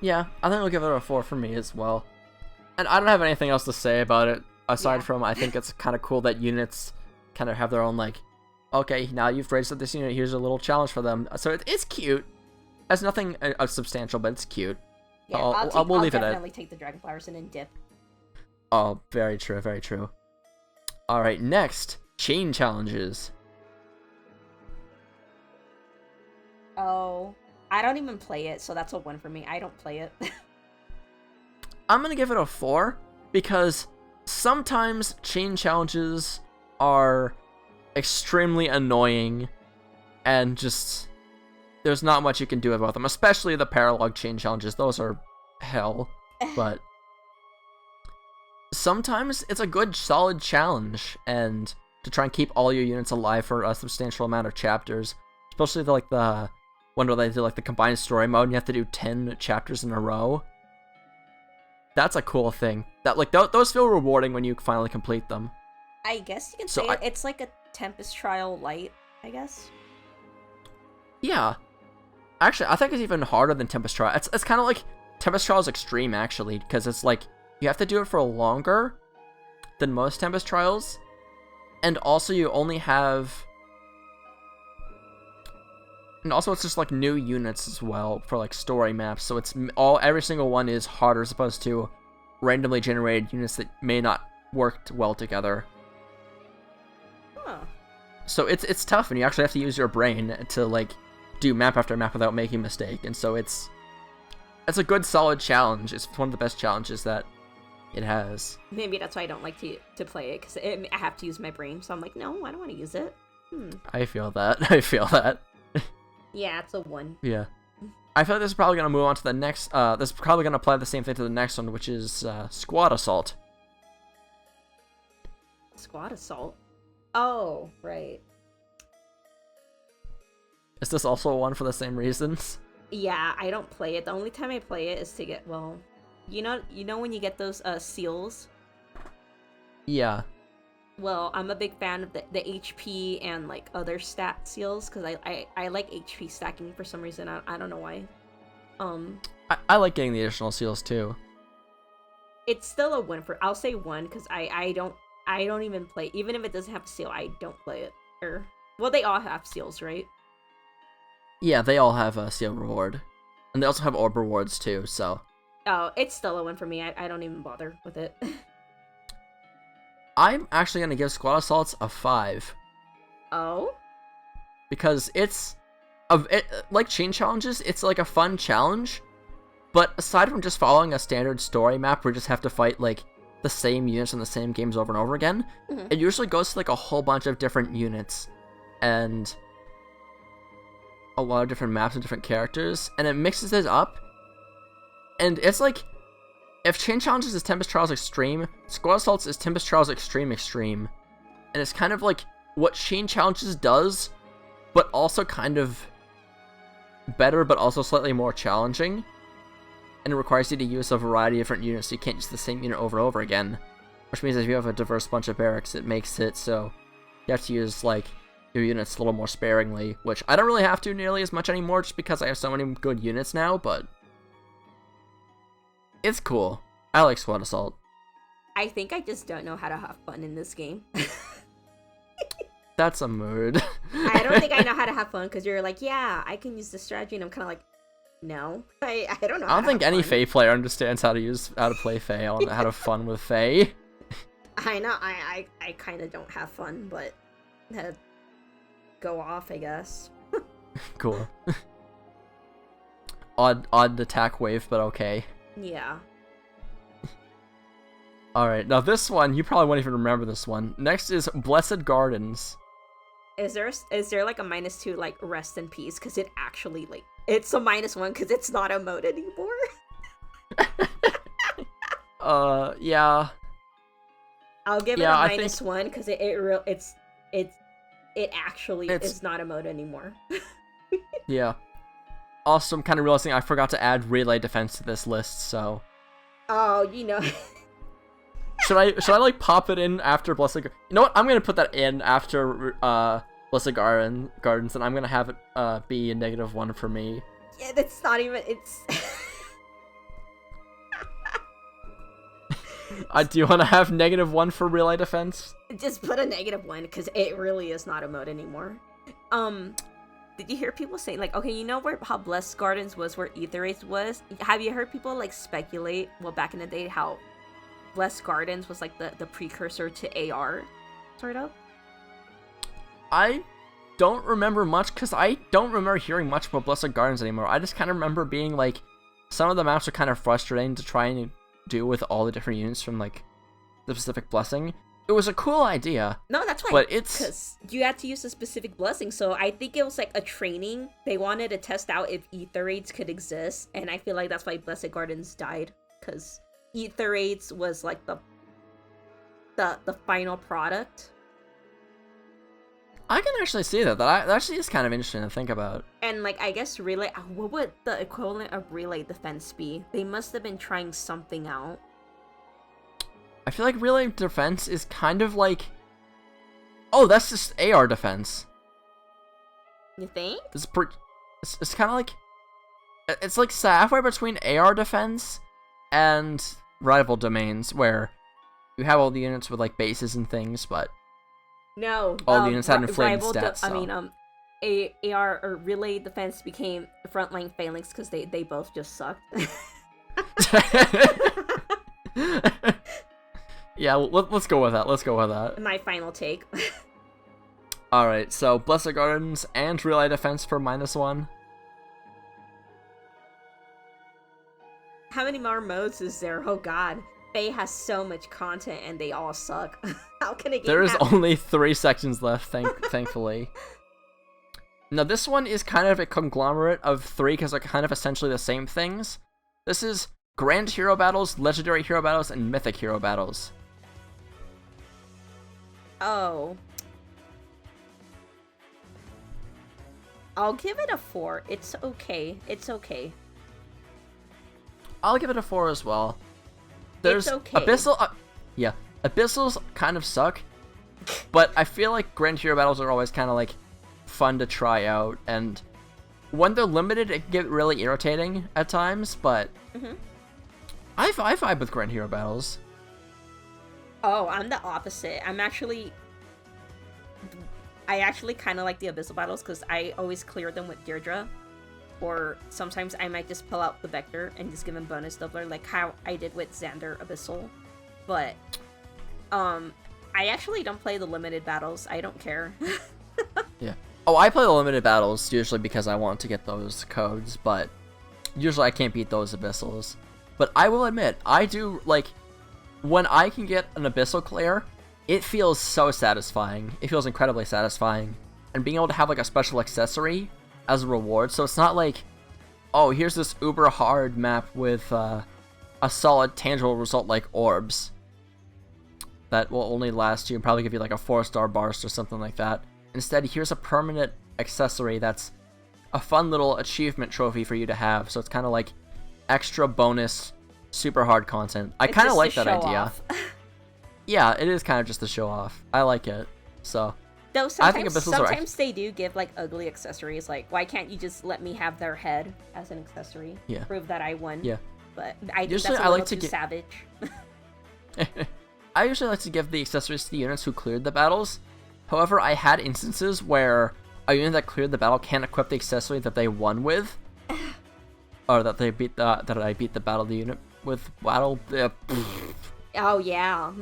Yeah, I think I'll give it a 4 for me as well. And I don't have anything else to say about it, aside from I think it's kind of cool that units kind of have their own, like, okay, now you've raised up this unit, here's a little challenge for them. So it's cute. It's nothing substantial, but it's cute. Yeah, we'll leave it at. I'll definitely take the Dragonflowers and then dip. Oh, very true, very true. Alright, next, Chain Challenges. Oh, I don't even play it, so that's a 1 for me. I don't play it. I'm gonna give it a 4 because sometimes chain challenges are extremely annoying and just there's not much you can do about them, especially the Paralogue chain challenges. Those are hell, but sometimes it's a good solid challenge and to try and keep all your units alive for a substantial amount of chapters, especially the one where they do like the combined story mode and you have to do 10 chapters in a row. That's a cool thing. That like those feel rewarding when you finally complete them. I guess you can say it's like a Tempest Trial light, I guess. Yeah. Actually, I think it's even harder than Tempest Trial. It's kind of like Tempest Trials Extreme, actually, because it's like you have to do it for longer than most Tempest Trials, and also you only have... And also it's just like new units as well for like story maps, so it's every single one is harder as opposed to randomly generated units that may not work well together. Huh. So it's tough, and you actually have to use your brain to like do map after map without making a mistake, and so it's a good solid challenge. It's one of the best challenges that it has. Maybe that's why I don't like to play it, because I have to use my brain, so I'm like, no, I don't want to use it. I feel that. Yeah, it's a 1. Yeah. I feel like this is probably going to move on to the next, this is probably going to apply the same thing to the next one, which is Squad Assault. Squad Assault? Oh, right. Is this also a 1 for the same reasons? Yeah, I don't play it. The only time I play it is to get, well, you know when you get those seals? Yeah. Well, I'm a big fan of the HP and like other stat seals, because I like HP stacking for some reason. I don't know why. I like getting the additional seals too. It's still a 1 for, I'll say 1, because I don't even play, even if it doesn't have a seal, I don't play it. Well, they all have seals, right? Yeah, they all have a seal reward. And they also have orb rewards too, so. Oh, it's still a 1 for me. I don't even bother with it. I'm actually going to give Squad Assaults a 5. Oh? Because like chain challenges, it's like a fun challenge, but aside from just following a standard story map where you just have to fight like the same units in the same games over and over again, it usually goes to like a whole bunch of different units and a lot of different maps and different characters, and it mixes it up, and it's like, if Chain Challenges is Tempest Trials Extreme, Squad Assaults is Tempest Trials Extreme, and it's kind of like what Chain Challenges does, but also kind of better, but also slightly more challenging, and it requires you to use a variety of different units, so you can't use the same unit over and over again, which means if you have a diverse bunch of barracks, it makes it so you have to use, like, your units a little more sparingly, which I don't really have to nearly as much anymore, just because I have so many good units now, but it's cool. I like Squad Assault. I think I just don't know how to have fun in this game. That's a mood. I don't think I know how to have fun, because you're like, yeah, I can use this strategy, and I'm kind of like, no, I don't know. I don't think any Fae player understands how to play Fae, or how to have fun with Fae. I know, I kind of don't have fun, but go off, I guess. Cool. Odd attack wave, but okay. Yeah. Alright, now this one, you probably won't even remember this one. Next is Blessed Gardens. Is there like a -2, like, rest in peace? Because it actually, like, it's a -1 because it's not a mode anymore. Yeah. I'll give it a -1 because it actually is not a mode anymore. Yeah. Also, I'm kind of realizing I forgot to add relay defense to this list, so. Oh, you know. Should I like pop it in after Blessed? You know what? I'm gonna put that in after Blessed Gardens, and I'm gonna have it be a -1 for me. Yeah, that's not even. It's. Do you want to have -1 for relay defense? Just put a -1 because it really is not a mode anymore. Did you hear people saying, like, okay, you know how Blessed Gardens was, where Aether Raids was? Have you heard people, like, speculate, well, back in the day, how Blessed Gardens was, like, the precursor to AR, sort of? I don't remember much, because I don't remember hearing much about Blessed Gardens anymore. I just kind of remember being like, some of the maps are kind of frustrating to try and do with all the different units from like the specific blessing. It was a cool idea. No, that's fine. But it's... because you had to use a specific blessing, so I think it was like a training. They wanted to test out if Aether Raids could exist, and I feel like that's why Blessed Gardens died, because Aether Raids was like the final product. I can actually see that. That actually is kind of interesting to think about. And like, I guess Relay, what would the equivalent of Relay Defense be? They must have been trying something out. I feel like Relay Defense is kind of like... Oh, that's just AR Defense. You think? It's kind of like... It's like halfway between AR Defense and Rival Domains, where you have all the units with like bases and things, but... No. All the units had inflated stats. AR or Relay Defense became Frontline Phalanx because they both just sucked. Yeah, let's go with that. Let's go with that. My final take. Alright, so Blessed Gardens and Relay Defense for -1. How many more modes is there? Oh god. FEH has so much content and they all suck. How can it get There is only 3 sections left, thankfully. Now this one is kind of a conglomerate of 3 because they're kind of essentially the same things. This is Grand Hero Battles, Legendary Hero Battles, and Mythic Hero Battles. Oh. I'll give it a 4. It's okay. It's okay. I'll give it a 4 as well. There's it's okay. Abyssal... yeah. Abyssals kind of suck, but I feel like Grand Hero Battles are always kind of like fun to try out, and when they're limited it can get really irritating at times, but I vibe with Grand Hero Battles. Oh, I'm the opposite. I actually kind of like the Abyssal Battles because I always clear them with Deirdre, or sometimes I might just pull out the Vector and just give him bonus doubler, like how I did with Xander Abyssal. But I actually don't play the limited battles. I don't care. Yeah. Oh, I play the limited battles usually because I want to get those codes, but usually I can't beat those Abyssals. But I will admit, I do, like, when I can get an Abyssal clear, it feels so satisfying. It feels incredibly satisfying. And being able to have, like, a special accessory as a reward, so it's not like, oh, here's this uber hard map with a solid tangible result like orbs that will only last you and probably give you like a 4-star burst or something like that. Instead, here's a permanent accessory that's a fun little achievement trophy for you to have, so it's kind of like extra bonus super hard content. I kind of like that idea. Yeah, it is kind of just to show off. I like it. So though I think sometimes they do give like ugly accessories, like why can't you just let me have their head as an accessory? Yeah. Prove that I won. Yeah. But I think Usually that's a little too savage. I usually like to give the accessories to the units who cleared the battles. However, I had instances where a unit that cleared the battle can't equip the accessory that they won with, or that they beat that I beat the battle the unit with. Oh yeah.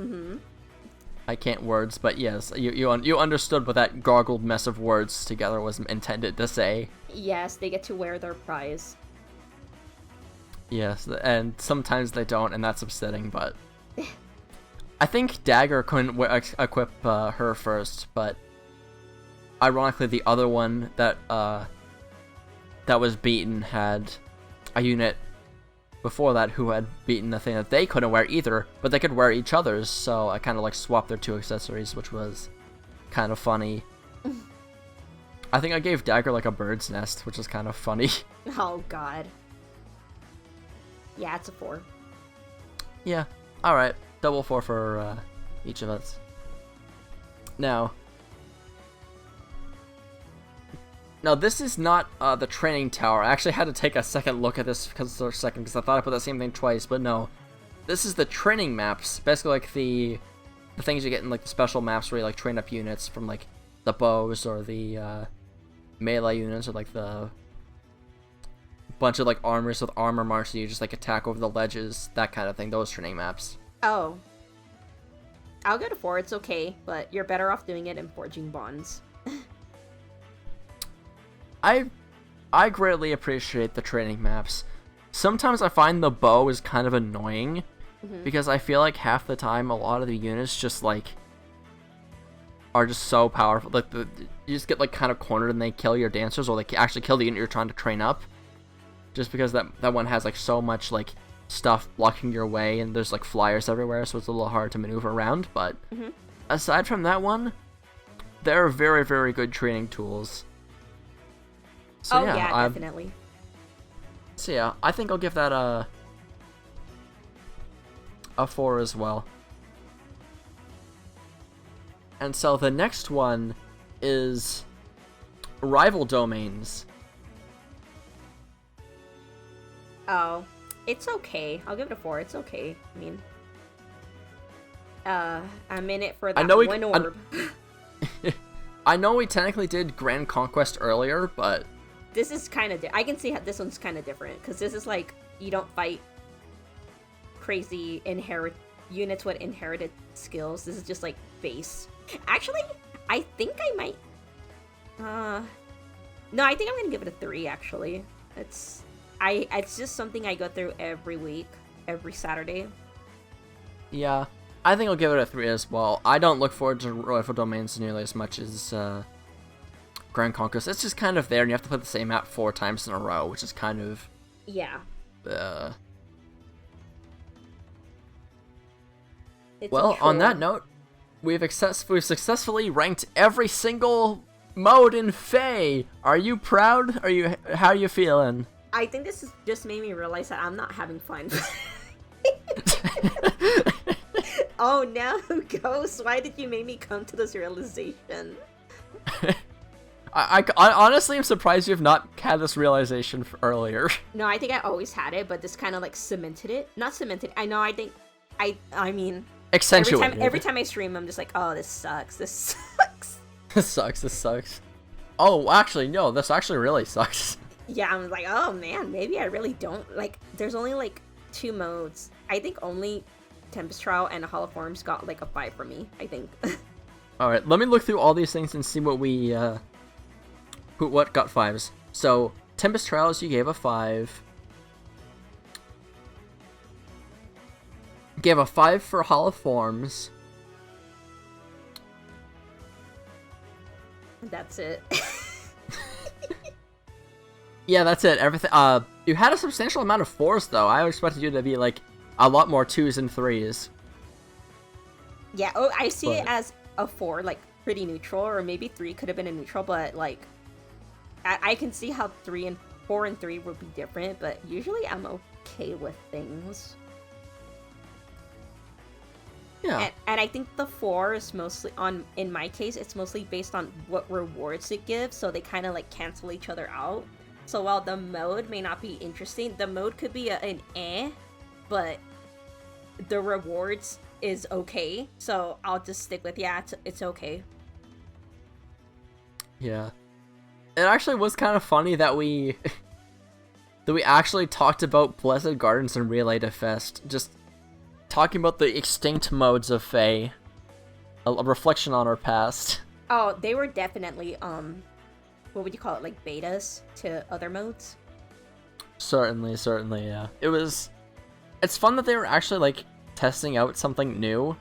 I can't words, but yes, you understood what that gargled mess of words together was intended to say. Yes, they get to wear their prize. Yes, and sometimes they don't, and that's upsetting, but I think Dagger couldn't equip her first, but ironically the other one that was beaten had a unit before that who had beaten the thing that they couldn't wear either, but they could wear each other's, so I kind of like swapped their 2 accessories, which was kind of funny. I think I gave Dagger like a bird's nest, which is kind of funny. Oh god. Yeah, it's a 4. Yeah, alright. Double 4 for each of us. Now, this is not the training tower. I actually had to take a second look at this because I thought I put the same thing twice, but no. This is the training maps, basically like the things you get in like the special maps where you like train up units from like the bows or the melee units or like the bunch of like armors with armor marks so you just like attack over the ledges, that kind of thing, those training maps. Oh. I'll go to 4, it's okay, but you're better off doing it in Forging Bonds. I greatly appreciate the training maps. Sometimes I find the bow is kind of annoying because I feel like half the time a lot of the units just like are just so powerful. Like you just get like kind of cornered and they kill your dancers, or they actually kill the unit you're trying to train up. Just because that one has like so much like stuff blocking your way, and there's like flyers everywhere, so it's a little hard to maneuver around. But aside from that one, they're very, very good training tools. So, yeah, definitely. So yeah, I think I'll give that a 4 as well. And so the next one is rival domains. Oh, it's okay. I'll give it a 4. It's okay. I mean, I'm in it for that one orb. I know we technically did Grand Conquest earlier, but this is kind of I can see how this one's kind of different, because this is like, you don't fight crazy units with inherited skills. This is just like base. Actually, I think I might no, I think I'm gonna give it a 3. Actually, it's just something I go through every week, every Saturday. Yeah, I think I'll give it a 3 as well. I don't look forward to rival domains nearly as much as Grand Conquest. It's just kind of there, and you have to play the same map 4 times in a row, which is kind of Well, on that note, we've successfully ranked every single mode in FEH. Are you proud? How are you feeling? I think this has just made me realize that I'm not having fun. Oh no, Ghost, why did you make me come to this realization? I honestly am surprised you have not had this realization earlier. No, I think I always had it, but this kind of like cemented it. Not cemented. I know. I mean, accentuated. Every time I stream, I'm just like, oh, this sucks. This sucks. This sucks. Oh, actually, no. This actually really sucks. Yeah, I'm like, oh man, maybe I really don't like. There's only like 2 modes. I think only Tempest Trial and Hall of Forms got like a 5 for me, I think. All right, let me look through all these things and see what we what got 5s. So Tempest Trials, you gave a 5. Gave a 5 for Hall of Forms. That's it. Yeah, that's it. Everything. You had a substantial amount of 4s though. I expected you to be like a lot more 2s and 3s. Yeah. Oh, I see it as a 4, like pretty neutral, or maybe 3 could have been a neutral, but like I can see how 4 and 3 would be different, but usually I'm okay with things. Yeah. And I think the 4 is mostly in my case, it's mostly based on what rewards it gives, so they kind of like cancel each other out. So while the mode may not be interesting, the mode could be an but the rewards is okay. So I'll just stick with, it's okay. Yeah. It actually was kind of funny that we actually talked about Blessed Gardens and Relay to Fest, just talking about the extinct modes of FEH. A reflection on our past. Oh, they were definitely what would you call it, like betas to other modes? Certainly, yeah. It's fun that they were actually like testing out something new.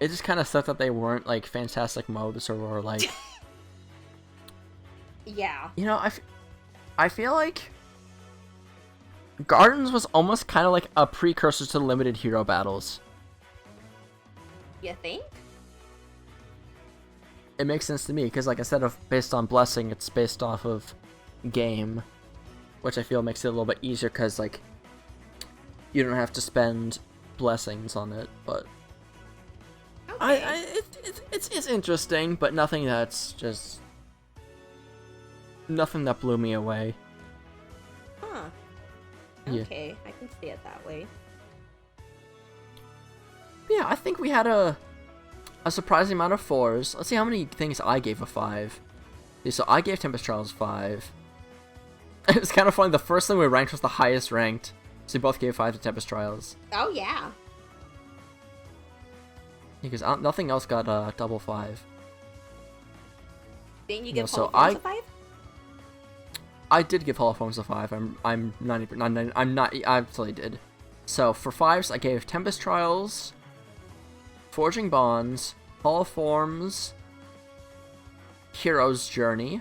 It just kind of sucked that they weren't like fantastic modes, or were like yeah. You know, I feel like Gardens was almost kind of like a precursor to limited hero battles. You think? It makes sense to me, because like, instead of based on blessing, it's based off of game, which I feel makes it a little bit easier, because like, you don't have to spend blessings on it, but okay. It's interesting, but nothing that blew me away. Huh. Okay, yeah. I can see it that way. Yeah, I think we had a surprising amount of 4s. Let's see how many things I gave a 5. Okay, so I gave Tempest Trials 5. It's kind of funny, the first thing we ranked was the highest ranked. So we both gave 5 to Tempest Trials. Oh, yeah. Because nothing else got a double 5. Didn't you give Hall of Forms a 5? I did give Holoforms a 5. I'm 90. I absolutely did. So for 5s, I gave Tempest Trials, Forging Bonds, Holoforms, Hero's Journey,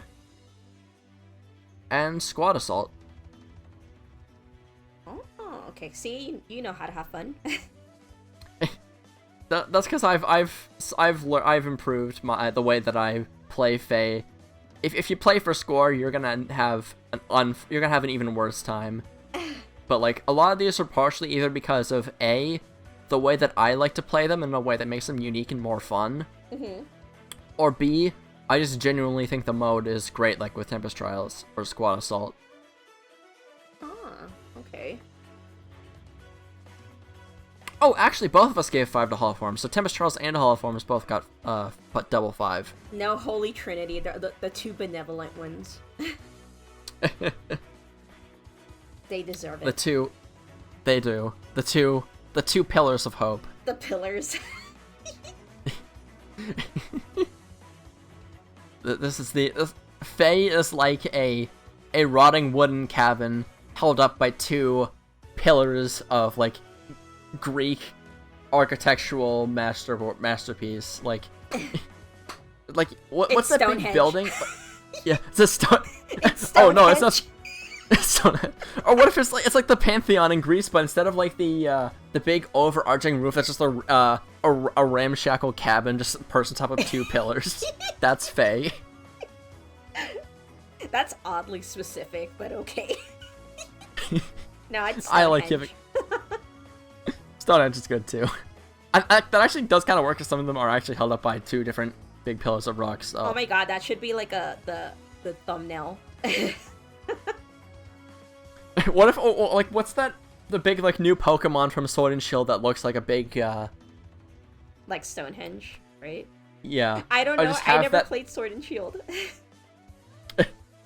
and Squad Assault. Oh, okay. See, you know how to have fun. That's because I've improved the way that I play Fae. If you play for score, you're gonna have an even worse time. But like a lot of these are partially either because of A, the way that I like to play them in a way that makes them unique and more fun, or B, I just genuinely think the mode is great, like with Tempest Trials or Squad Assault. Ah, okay. Oh, actually, both of us gave 5 to Holoforms, so Tempest Trials and Holoforms both got double 5. No, Holy Trinity, the two benevolent ones. They deserve it. They do. The two pillars of hope. The pillars. Fae is like a rotting wooden cabin held up by 2 pillars of like Greek architectural masterpiece. Like what's that big building? Yeah, it's a stone. Oh no, it's not. Or what if it's like the Pantheon in Greece, but instead of like the big overarching roof, that's just a ramshackle cabin, just perched on top of 2 pillars. That's Fae. That's oddly specific, but okay. No, I like giving. Stonehenge is good too. That actually does kind of work, because some of them are actually held up by 2 different big pillars of rock. So. Oh my god, that should be like the thumbnail. What if, like, what's that, the big, like, new Pokemon from Sword and Shield that looks like a big, like Stonehenge, right? Yeah. I don't know, I never played Sword and Shield.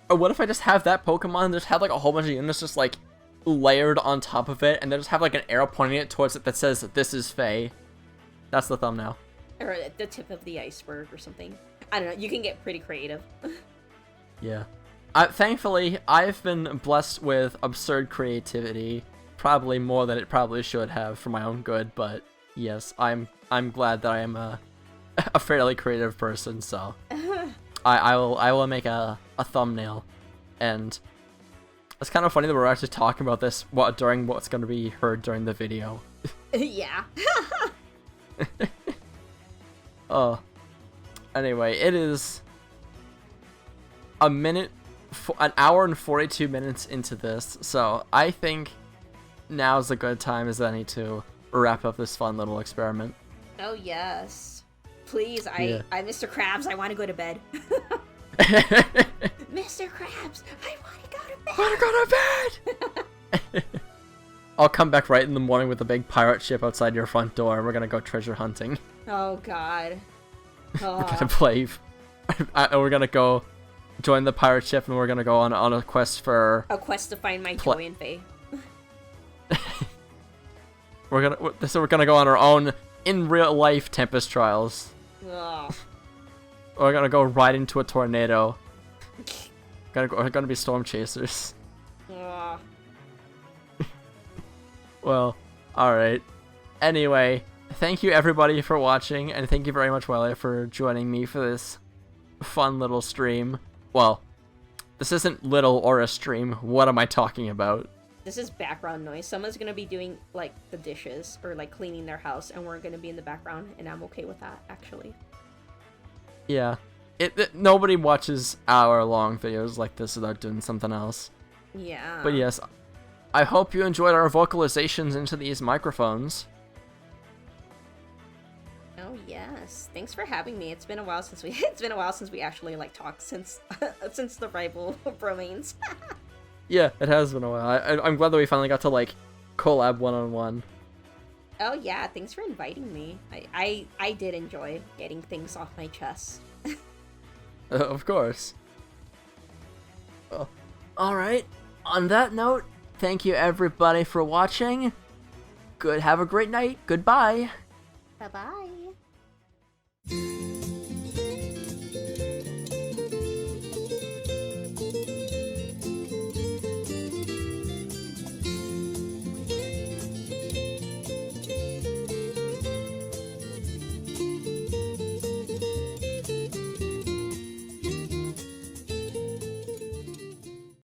Or what if I just have that Pokemon and just have, like, a whole bunch of units just, like, layered on top of it, and then just have, like, an arrow pointing it towards it that says, "This is Fae." That's the thumbnail. Or at the tip of the iceberg or something. I don't know, you can get pretty creative. Yeah. Thankfully, I've been blessed with absurd creativity, probably more than it probably should have for my own good, but yes, I'm glad that I am a fairly creative person, so I will make a thumbnail. And it's kind of funny that we're actually talking about this during what's going to be heard during the video. Yeah. Anyway, it is an hour and 42 minutes into this, so I think now's a good time as any to wrap up this fun little experiment. Oh yes. Please, Mr. Krabs, I want to go to bed. Mr. Krabs, I want to go to bed. I'll come back right in the morning with a big pirate ship outside your front door, and we're gonna go treasure hunting. Oh god. We're gonna play. We're gonna go join the pirate ship, and we're gonna go on a quest for... A quest to find my joy and Fae. We're gonna go on our own, in real life, Tempest Trials. Ugh. We're gonna go ride into a tornado. We're gonna be storm chasers. Ugh. Well, alright. Anyway, thank you everybody for watching, and thank you very much, Wylia, for joining me for this fun little stream. Well, this isn't little or a stream. What am I talking about? This is background noise. Someone's gonna be doing, like, the dishes, or, like, cleaning their house, and we're gonna be in the background, and I'm okay with that, actually. Yeah. Nobody watches hour-long videos like this without doing something else. Yeah. But yes, I hope you enjoyed our vocalizations into these microphones. Oh yes, thanks for having me. It's been a while since we actually like talked since the rival bromance. Yeah, it has been a while. I'm glad that we finally got to like collab one-on-one. Oh yeah, thanks for inviting me. I did enjoy getting things off my chest. Of course. Well, alright. On that note, thank you everybody for watching. Have a great night. Goodbye. Bye-bye.